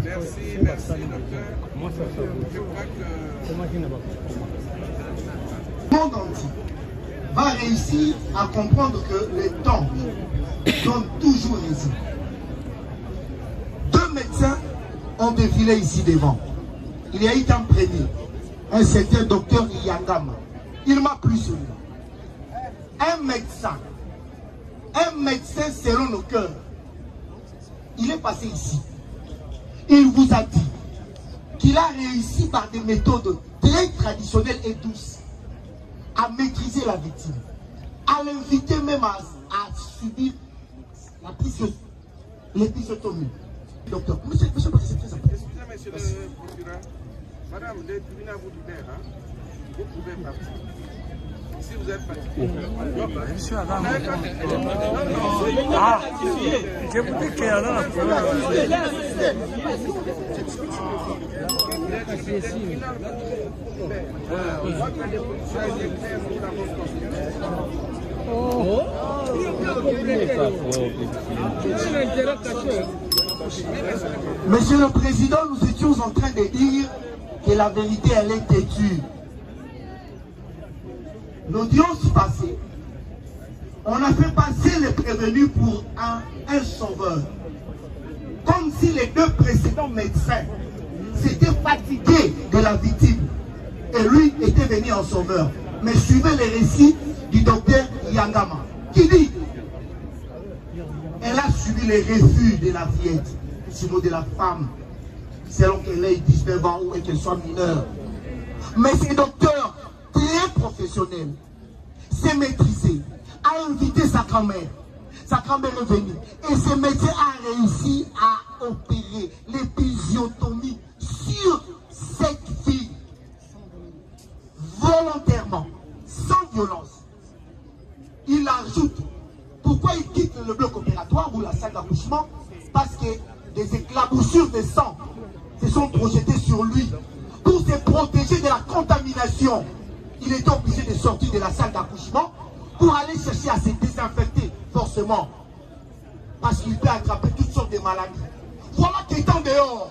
Merci, merci docteur. Je crois que le monde entier va réussir à comprendre que les temps donnent toujours raison. 2 médecins ont défilé ici devant. Il y a eu un premier, un certain docteur Yangama. Il m'a plu celui-là. Un médecin selon nos cœurs. Il est passé ici. Il vous a dit qu'il a réussi par des méthodes très traditionnelles et douces à maîtriser la victime, à l'inviter même à subir l'épisiotomie. Docteur, monsieur, c'est très important. monsieur le procureur. Madame, le tribunal vous libère. Hein? Vous pouvez partir. Si vous êtes fatigué. Monsieur Adam. Ah, je vous dis qu'il y a là. Monsieur le Président, nous étions en train de dire que la vérité, elle est têtue. L'audience passée, on a fait passer les prévenus pour un sauveur. Comme si les deux précédents médecins s'étaient fatigués de la victime et lui était venu en sauveur. Mais suivez les récits du docteur Yangama qui dit elle a subi les refus de la fillette, sinon de la femme, selon qu'elle ait 19 ans ou qu'elle soit mineure. Mais ce docteur très professionnel s'est maîtrisé, a invité sa grand-mère. Sa grand-mère est venue et ce médecin a réussi à opérer l'épisiotomie sur cette fille volontairement, sans violence. Il ajoute pourquoi il quitte le bloc opératoire ou la salle d'accouchement, parce que des éclaboussures de sang se sont projetées sur lui. Pour se protéger de la contamination, il était obligé de sortir de la salle d'accouchement pour aller chercher à se désinfecter forcément, parce qu'il peut attraper toutes sortes de maladies. Voilà qu'étant dehors,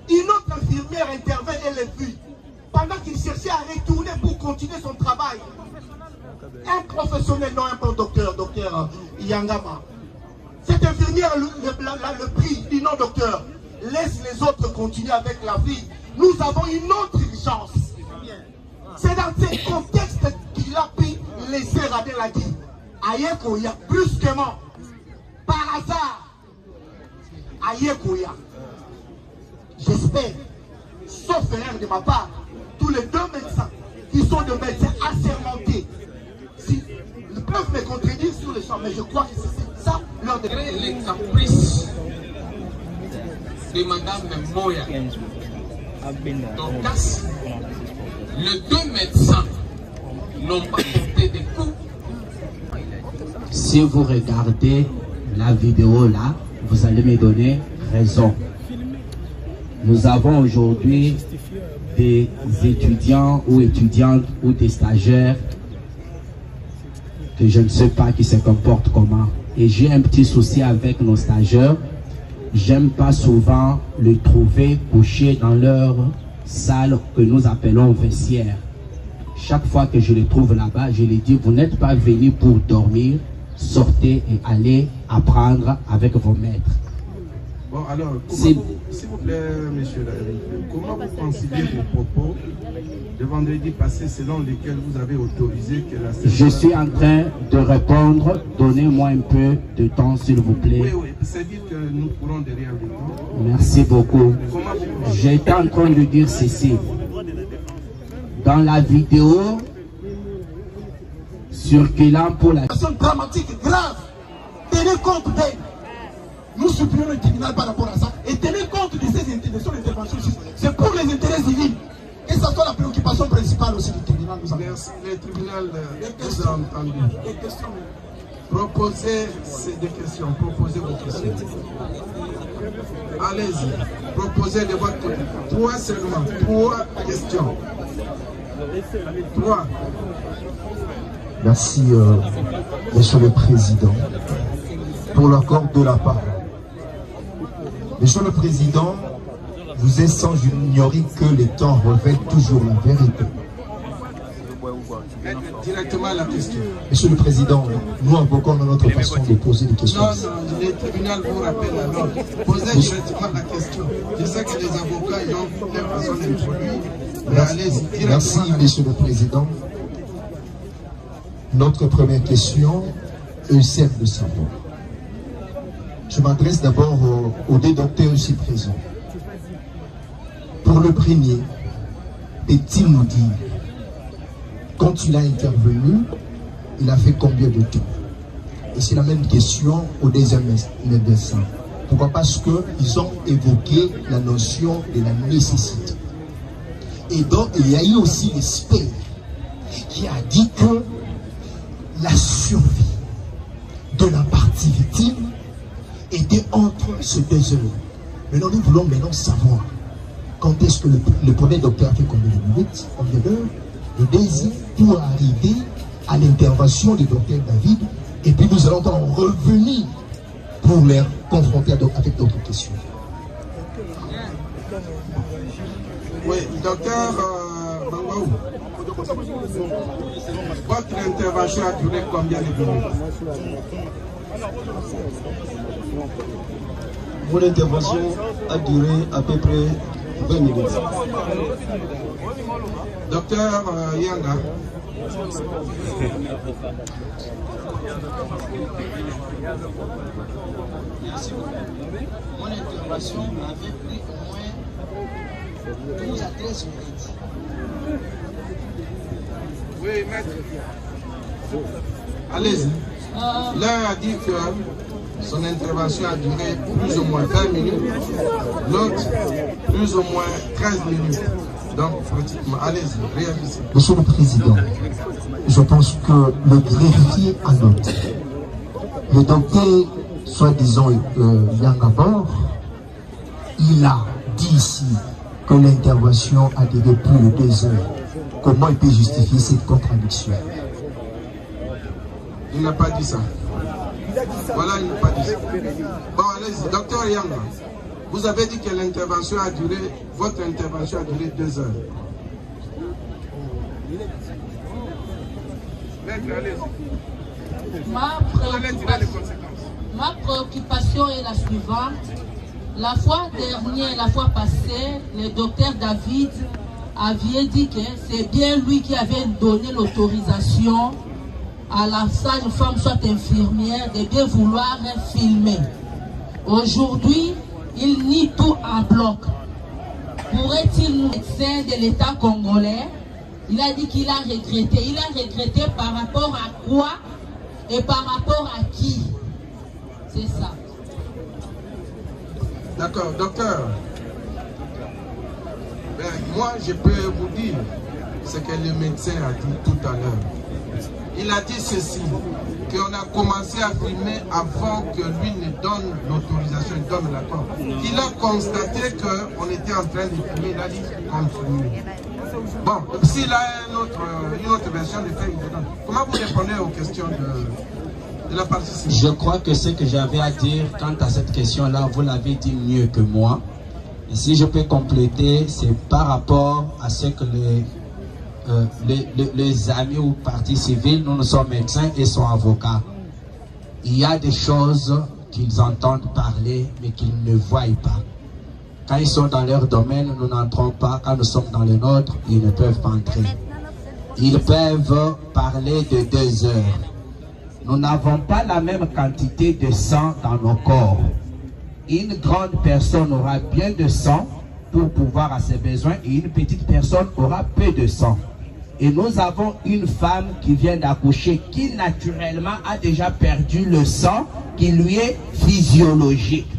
une autre infirmière intervient et les vit pendant qu'il cherchait à retourner pour continuer son travail. Un professionnel, non un bon docteur, docteur Yangama. Cette infirmière le prie, dit non docteur, laisse les autres continuer avec la vie. Nous avons une autre urgence. C'est dans ce contexte qu'il a pu laisser Radel a dit Ayekoya, brusquement, par hasard, Ayekoya. J'espère, sauf erreur de ma part, tous les deux médecins qui sont des médecins assermentés, ils peuvent me contredire sur le champ, mais je crois que c'est ça leur degré. Les caprices de Madame Moya Dorcas, les deux médecins n'ont pas porté des coups. Si vous regardez la vidéo là, vous allez me donner raison. Nous avons aujourd'hui des étudiants ou étudiantes ou des stagiaires que je ne sais pas qui se comportent comment. Et j'ai un petit souci avec nos stagiaires. J'aime pas souvent les trouver couchés dans leur salle que nous appelons vestiaire. Chaque fois que je les trouve là-bas, je les dis, vous n'êtes pas venus pour dormir, sortez et allez apprendre avec vos maîtres. Bon, alors, s'il vous plaît, monsieur Larry, comment vous considérez vos propos de vendredi passé selon lesquels vous avez autorisé que la... Je suis en train de répondre. Donnez-moi un peu de temps, s'il vous plaît. Oui, oui, c'est dire que nous pourrons derrière le temps. Merci beaucoup. J'étais en train de dire ceci. Dans la vidéo circulant pour la... C'est dramatique, grave. Tenez compte d'elle. Nous supprimons le tribunal par rapport à ça et tenez compte de son intervention. C'est pour les intérêts civils. Et ça soit la préoccupation principale aussi du tribunal. Merci. Le tribunal vous a entendu. Des questions. Proposez des questions. Proposez vos questions. Allez-y. Proposez de votre côté. 3 seulement. 3 questions. 3. Merci, Monsieur le Président, pour l'accord de la parole. Monsieur le Président, vous êtes sans ignorer que les temps révèlent toujours la vérité. Directement à la question. Monsieur le Président, nous invoquons notre façon de poser des questions. Non, non, le tribunal vous rappelle alors. Posez directement la question. Je sais que les avocats, ils ont leur façon d'introduire. Merci, Monsieur le Président. Notre première question est celle de savoir. Je m'adresse d'abord aux deux docteurs ici présents. Pour le premier, peut-il nous dire, quand il a intervenu, il a fait combien de temps? Et c'est la même question au deuxième médecin. Pourquoi? Parce qu'ils ont évoqué la notion de la nécessité. Et donc, il y a eu aussi l'expert qui a dit que la survie de la partie victime était entre ces 2 heures. Maintenant, nous voulons maintenant savoir quand est-ce que le premier docteur fait combien de minutes, combien d'heures, le deuxième, pour arriver à l'intervention du docteur David. Et puis nous allons encore revenir pour les confronter avec d'autres questions. Oui, docteur Bangaou, votre intervention a duré combien de minutes? Mon intervention a duré à peu près 20 minutes. Docteur Yanga. Merci beaucoup. Mon intervention avait pris au moins 12 à 13 minutes. Oui, maître. Allez-y. L'un a dit que son intervention a duré plus ou moins 20 minutes, l'autre plus ou moins 13 minutes. Donc, pratiquement, allez-y, réalisez. Monsieur le Président, je pense que le greffier a noté. Le docteur, soi-disant Yangabor, il a dit ici que l'intervention a duré plus de 2 heures. Comment il peut justifier cette contradiction? Il n'a pas dit ça. Voilà, il n'a pas dit ça. Bon, allez-y, docteur Yanga, vous avez dit que l'intervention a duré, votre intervention a duré 2 heures. Ma préoccupation est la suivante. La fois dernière, la fois passée, le docteur David avait dit que c'est bien lui qui avait donné l'autorisation à la sage-femme, soit infirmière, de bien vouloir filmer. Aujourd'hui, il nie tout en bloc. Pourrait-il nous médecin de l'État congolais? Il a dit qu'il a regretté. Il a regretté par rapport à quoi et par rapport à qui? C'est ça. D'accord, docteur. Ben, moi, je peux vous dire ce que le médecin a dit tout à l'heure. Il a dit ceci, qu'on a commencé à filmer avant que lui ne donne l'autorisation, il donne l'accord. Il a constaté qu'on était en train de filmer, il a dit continuez. Bon, s'il a une autre version de fait, comment vous répondez aux questions de la partie? Je crois que ce que j'avais à dire quant à cette question-là, vous l'avez dit mieux que moi. Et si je peux compléter, c'est par rapport à ce que les amis ou partis civils, nous sommes médecins et sont avocats. Il y a des choses qu'ils entendent parler, mais qu'ils ne voient pas. Quand ils sont dans leur domaine, nous n'entrons pas. Quand nous sommes dans le nôtre, ils ne peuvent pas entrer. Ils peuvent parler de 2 heures. Nous n'avons pas la même quantité de sang dans nos corps. Une grande personne aura bien de sang pour pouvoir à ses besoins et une petite personne aura peu de sang. Et nous avons une femme qui vient d'accoucher qui naturellement a déjà perdu le sang qui lui est physiologique.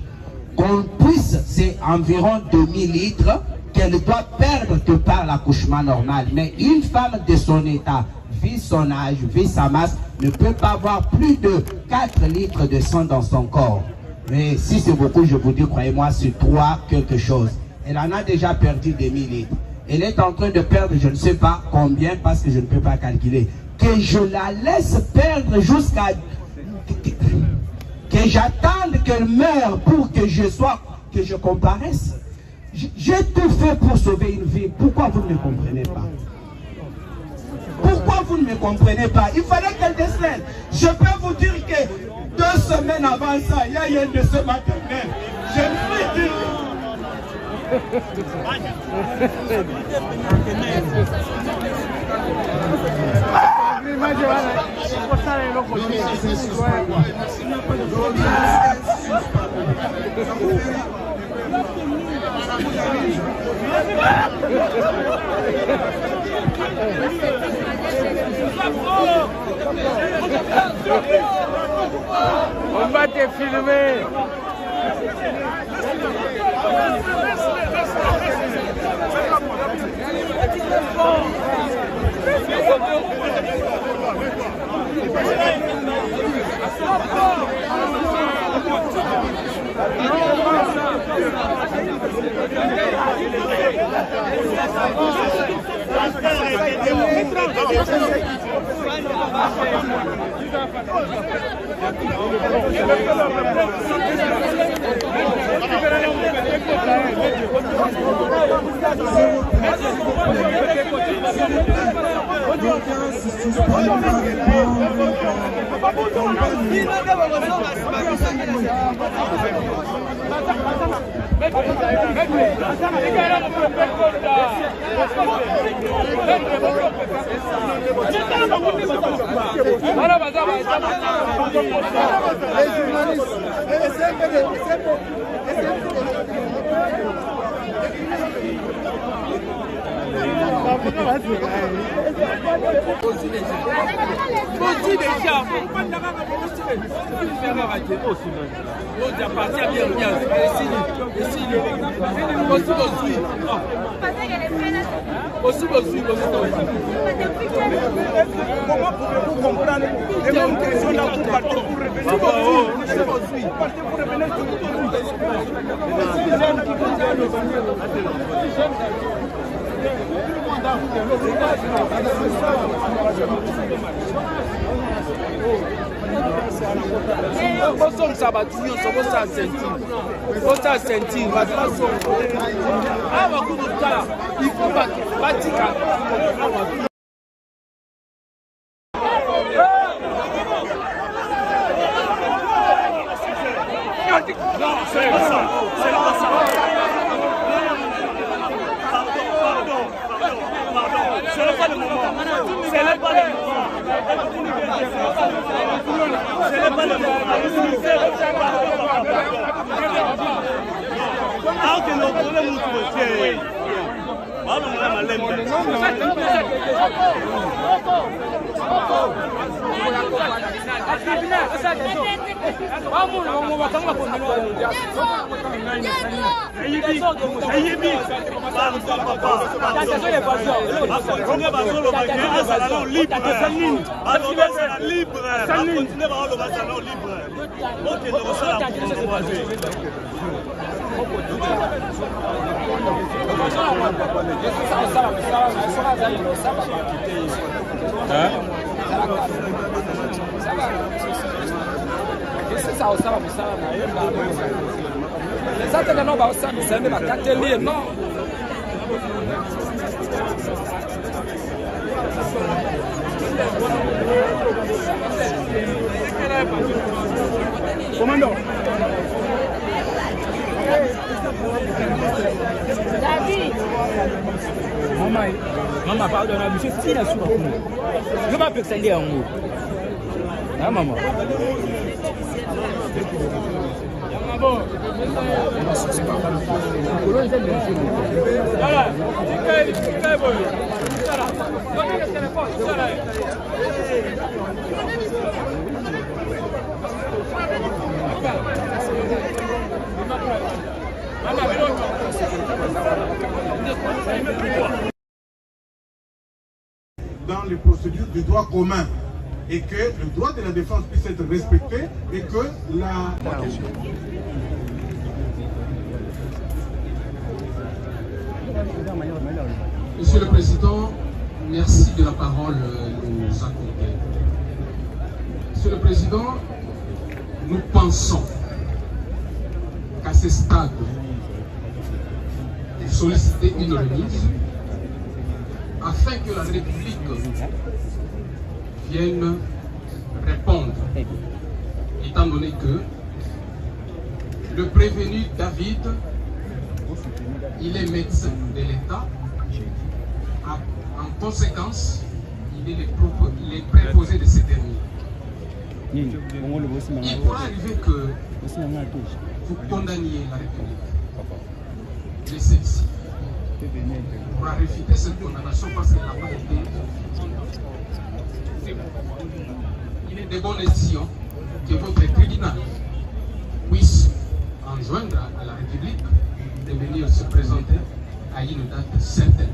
Qu'on puisse, c'est environ 2000 litres qu'elle doit perdre que par l'accouchement normal. Mais une femme de son état, vu son âge, vu sa masse, ne peut pas avoir plus de 4 litres de sang dans son corps. Mais si c'est beaucoup, je vous dis, croyez-moi, c'est 3 quelque chose. Elle en a déjà perdu des 1000 litres. Elle est en train de perdre, je ne sais pas combien, parce que je ne peux pas calculer. Que je la laisse perdre jusqu'à... Que j'attende qu'elle meure pour que je comparaisse. J'ai tout fait pour sauver une vie. Pourquoi vous ne me comprenez pas? Pourquoi vous ne me comprenez pas? Il fallait qu'elle décède. Je peux vous dire que 2 semaines avant ça, il y a eu un décès maternel. Je me suis dit... On va te filmer. Comment pouvez-vous comprendre une question là pour partir pour Commandant. David. Maman, pardon, je suis fille sur le coup. Je vais pas extender un mot. Ah, maman. Dans les procédures du droit commun et que le droit de la défense puisse être respecté et que la... Monsieur le Président, merci de la parole nous accorder. Monsieur le Président, nous pensons qu'à ce stade, il solliciter une remise afin que la République vienne répondre, étant donné que le prévenu David, il est médecin de l'État. En conséquence, il est les préposé de ces derniers. Il pourra arriver que vous condamniez la République, mais celle-ci pourra réfuter cette condamnation parce qu'elle n'a pas été. Il est de bonne décision que votre tribunal puisse enjoindre à la République de venir se présenter à une date certaine.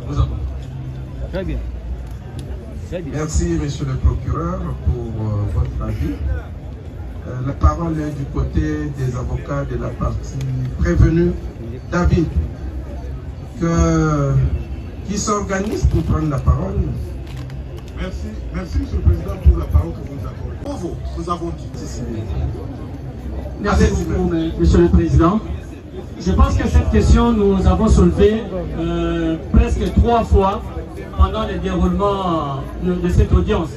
Nous avons. Très bien. Merci, monsieur le procureur, pour votre avis. La parole est du côté des avocats de la partie prévenue. David, qui s'organise pour prendre la parole. Merci, Monsieur le Président, pour la parole que vous nous accordez. Bravo, nous avons dit. Merci beaucoup, Monsieur le Président. Je pense que cette question, nous avons soulevé presque 3 fois pendant le déroulement de cette audience.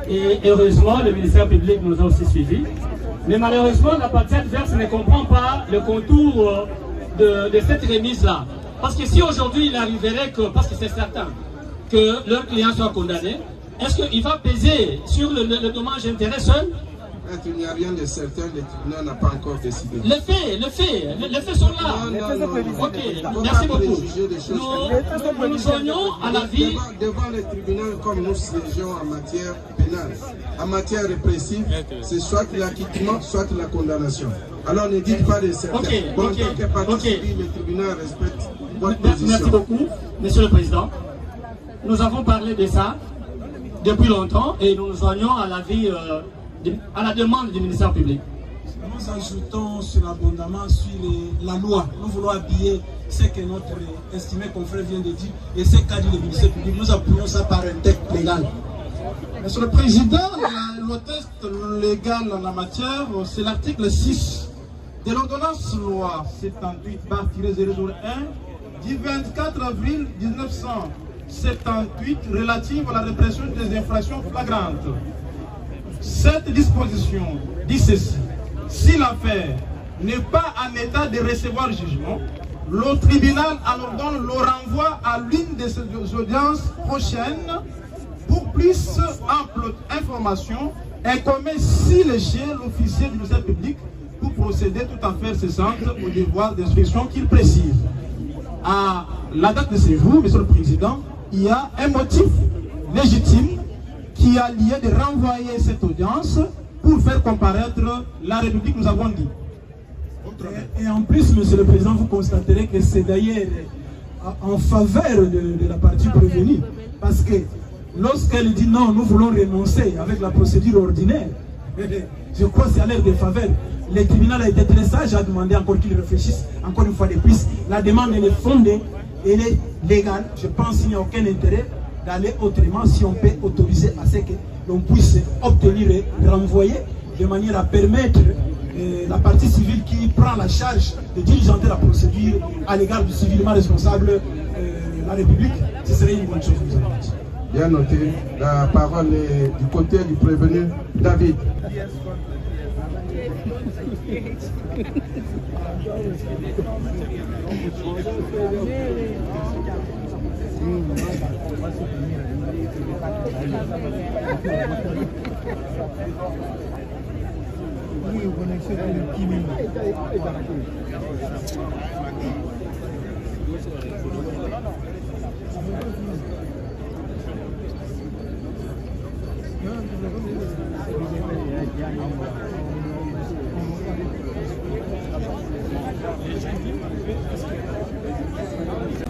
Et heureusement, le ministère public nous a aussi suivis. Mais malheureusement, la partie adverse ne comprend pas le contour de cette remise-là. Parce que si aujourd'hui il arriverait que, parce que c'est certain, que leur client soit condamné, est-ce qu'il va peser sur le dommage-intérêt seul? Il n'y a rien de certain, le tribunal n'a pas encore décidé. Les faits sont là. Ok, merci beaucoup. Nous nous joignons à la vie. Devant le tribunal, comme nous siégeons en matière pénale, en matière répressive, c'est soit l'acquittement, soit la condamnation. Alors ne dites pas de certain. Le tribunal respecte votre position. Merci beaucoup, Monsieur le Président. Nous avons parlé de ça depuis longtemps et nous nous joignons à la vie. À la demande du ministère public. Nous ajoutons sur l'abondamment sur la loi. Nous voulons habiller ce que notre estimé confrère vient de dire et ce qu'a dit le ministère public. Nous appuyons ça par un texte légal. Monsieur le Président, le texte légal en la matière, c'est l'article 6 de l'ordonnance loi 78/001 du 24 avril 1978 relative à la répression des infractions flagrantes. Cette disposition dit ceci: si l'affaire n'est pas en état de recevoir jugement, le tribunal alors donne le renvoi à l'une de ses audiences prochaines pour plus ample information et commet si léger l'officier du ministère public pour procéder toute affaire cessante au devoir d'instruction qu'il précise. À la date de ce jour, Monsieur le Président, il y a un motif légitime qui a lieu de renvoyer cette audience pour faire comparaître la République, nous avons dit. Et en plus, Monsieur le Président, vous constaterez que c'est d'ailleurs en faveur de la partie prévenue. Parce que lorsqu'elle dit non, nous voulons renoncer avec la procédure ordinaire, je crois que c'est à l'air de faveur. Le tribunal a été très sage, a demandé encore qu'il réfléchisse encore une fois de plus. La demande elle est fondée, elle est légale. Je pense qu'il n'y a aucun intérêt d'aller autrement si on peut autoriser à ce que l'on puisse obtenir et renvoyer de manière à permettre la partie civile qui prend la charge de diligenter la procédure à l'égard du civilement responsable la République. Ce serait une bonne chose. Bien noté. La parole est du côté du prévenu David.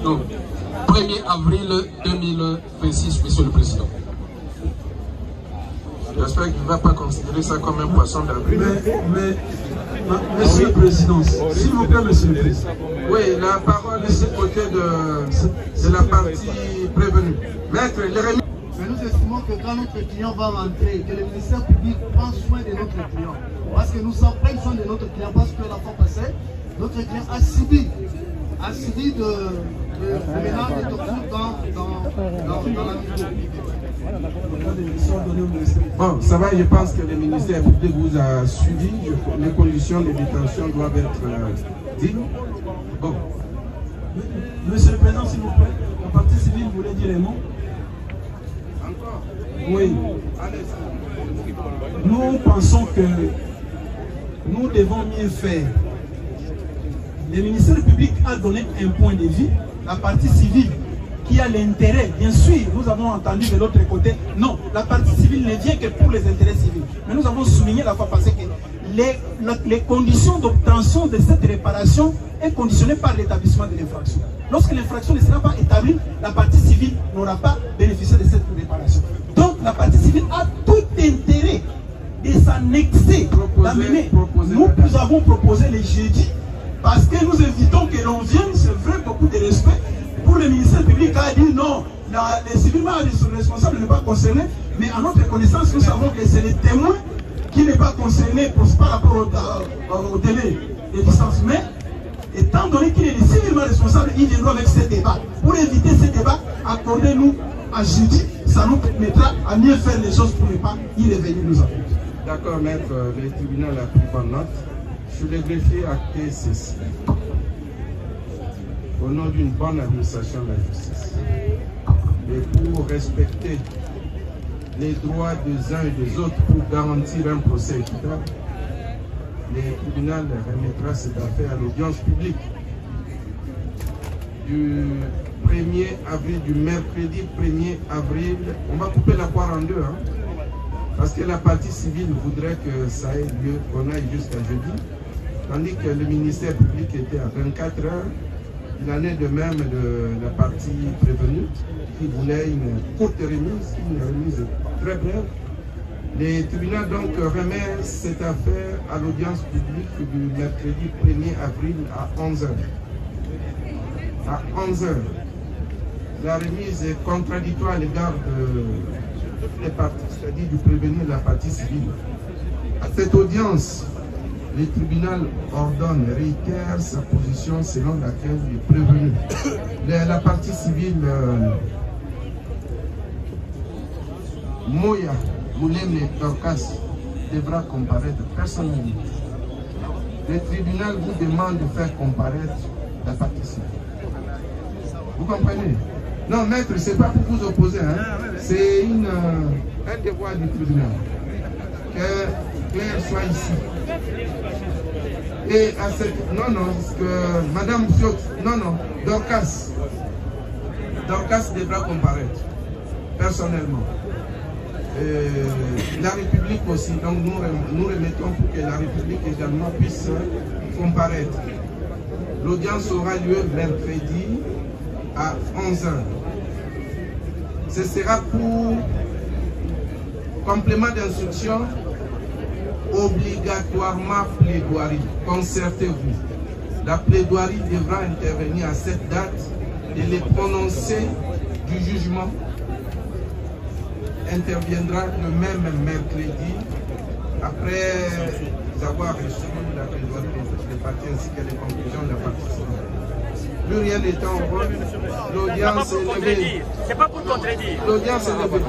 Donc, 1er avril 2026, Monsieur le Président. J'espère qu'il ne va pas considérer ça comme un poisson d'avril. Mais Monsieur le Président, s'il vous plaît, Monsieur le Président. Oui, la parole est du côté de la partie prévenue. Maître, Jérémy. Mais nous estimons que quand notre client va rentrer, que le ministère public prend soin de notre client. Parce que nous en prenons soin de notre client, parce que la fois passée, notre client a subi de mélange de torture dans la vie. Bon, ça va, je pense que le ministère public vous a suivi. Les conditions de détention doivent être dignes. Bon. Monsieur le Président, s'il vous plaît, la partie civile voulait dire un mot. Encore? Oui. Nous pensons que nous devons mieux faire. Le ministère public a donné un point de vue. La partie civile qui a l'intérêt, bien sûr, nous avons entendu de l'autre côté, non, la partie civile ne vient que pour les intérêts civils. Mais nous avons souligné la fois passée que les conditions d'obtention de cette réparation est conditionnée par l'établissement de l'infraction. Lorsque l'infraction ne sera pas établie, la partie civile n'aura pas bénéficié de cette réparation. Donc la partie civile a tout intérêt de s'annexer, d'amener. Nous avons proposé le jeudi Parce que nous évitons que l'on vienne, c'est vrai, beaucoup de respect. Pour le ministère public a dit non, les civils responsables ne sont pas concernés, mais à notre connaissance, nous savons que c'est les témoins qui n'est pas concerné par rapport au délai de distance. Mais étant donné qu'il est civilement responsable, il viendra avec ce débat. Pour éviter ce débat, accordez-nous à jeudi, ça nous permettra à mieux faire les choses pour ne pas y revenir nous apporter. D'accord, maître, le tribunal a pris bonne note. Je le greffier acté ceci. Au nom d'une bonne administration de la justice, et pour respecter les droits des uns et des autres pour garantir un procès équitable, le tribunal remettra cette affaire à l'audience publique du 1er avril, du mercredi 1er avril. On va couper la poire en deux, hein, parce que la partie civile voudrait que ça ait lieu, qu'on aille jusqu'à jeudi, tandis que le ministère public était à 24 heures. Il en est de même de la partie prévenue qui voulait une courte remise, une remise très brève. Le tribunal donc remet cette affaire à l'audience publique du mercredi 1er avril à 11h. À 11h. La remise est contradictoire à l'égard des parties, c'est-à-dire du prévenu de la partie civile. À cette audience, le tribunal ordonne, réitère sa position selon laquelle il est prévenu. La partie civile, Moya Moulem Dorcas devra comparaître personnellement. Le tribunal vous demande de faire comparaître la partie civile. Vous comprenez? Non, maître, ce n'est pas pour vous opposer, hein. C'est un devoir du tribunal. Que Claire soit ici. Et à cette... Non, que Madame Fiot, Dorcas devra comparaître personnellement. La République aussi, donc nous remettons pour que la République également puisse comparaître. L'audience aura lieu mercredi à 11h. Ce sera pour complément d'instruction, obligatoirement plaidoirie. Concertez-vous. La plaidoirie devra intervenir à cette date et les prononcés du jugement interviendra le même mercredi après avoir reçu la plaidoirie de toutes les parties ainsi que les conclusions de la partie. Plus rien n'étant en vote, l'audience est levée. C'est pas pour contredire. L'audience est levée.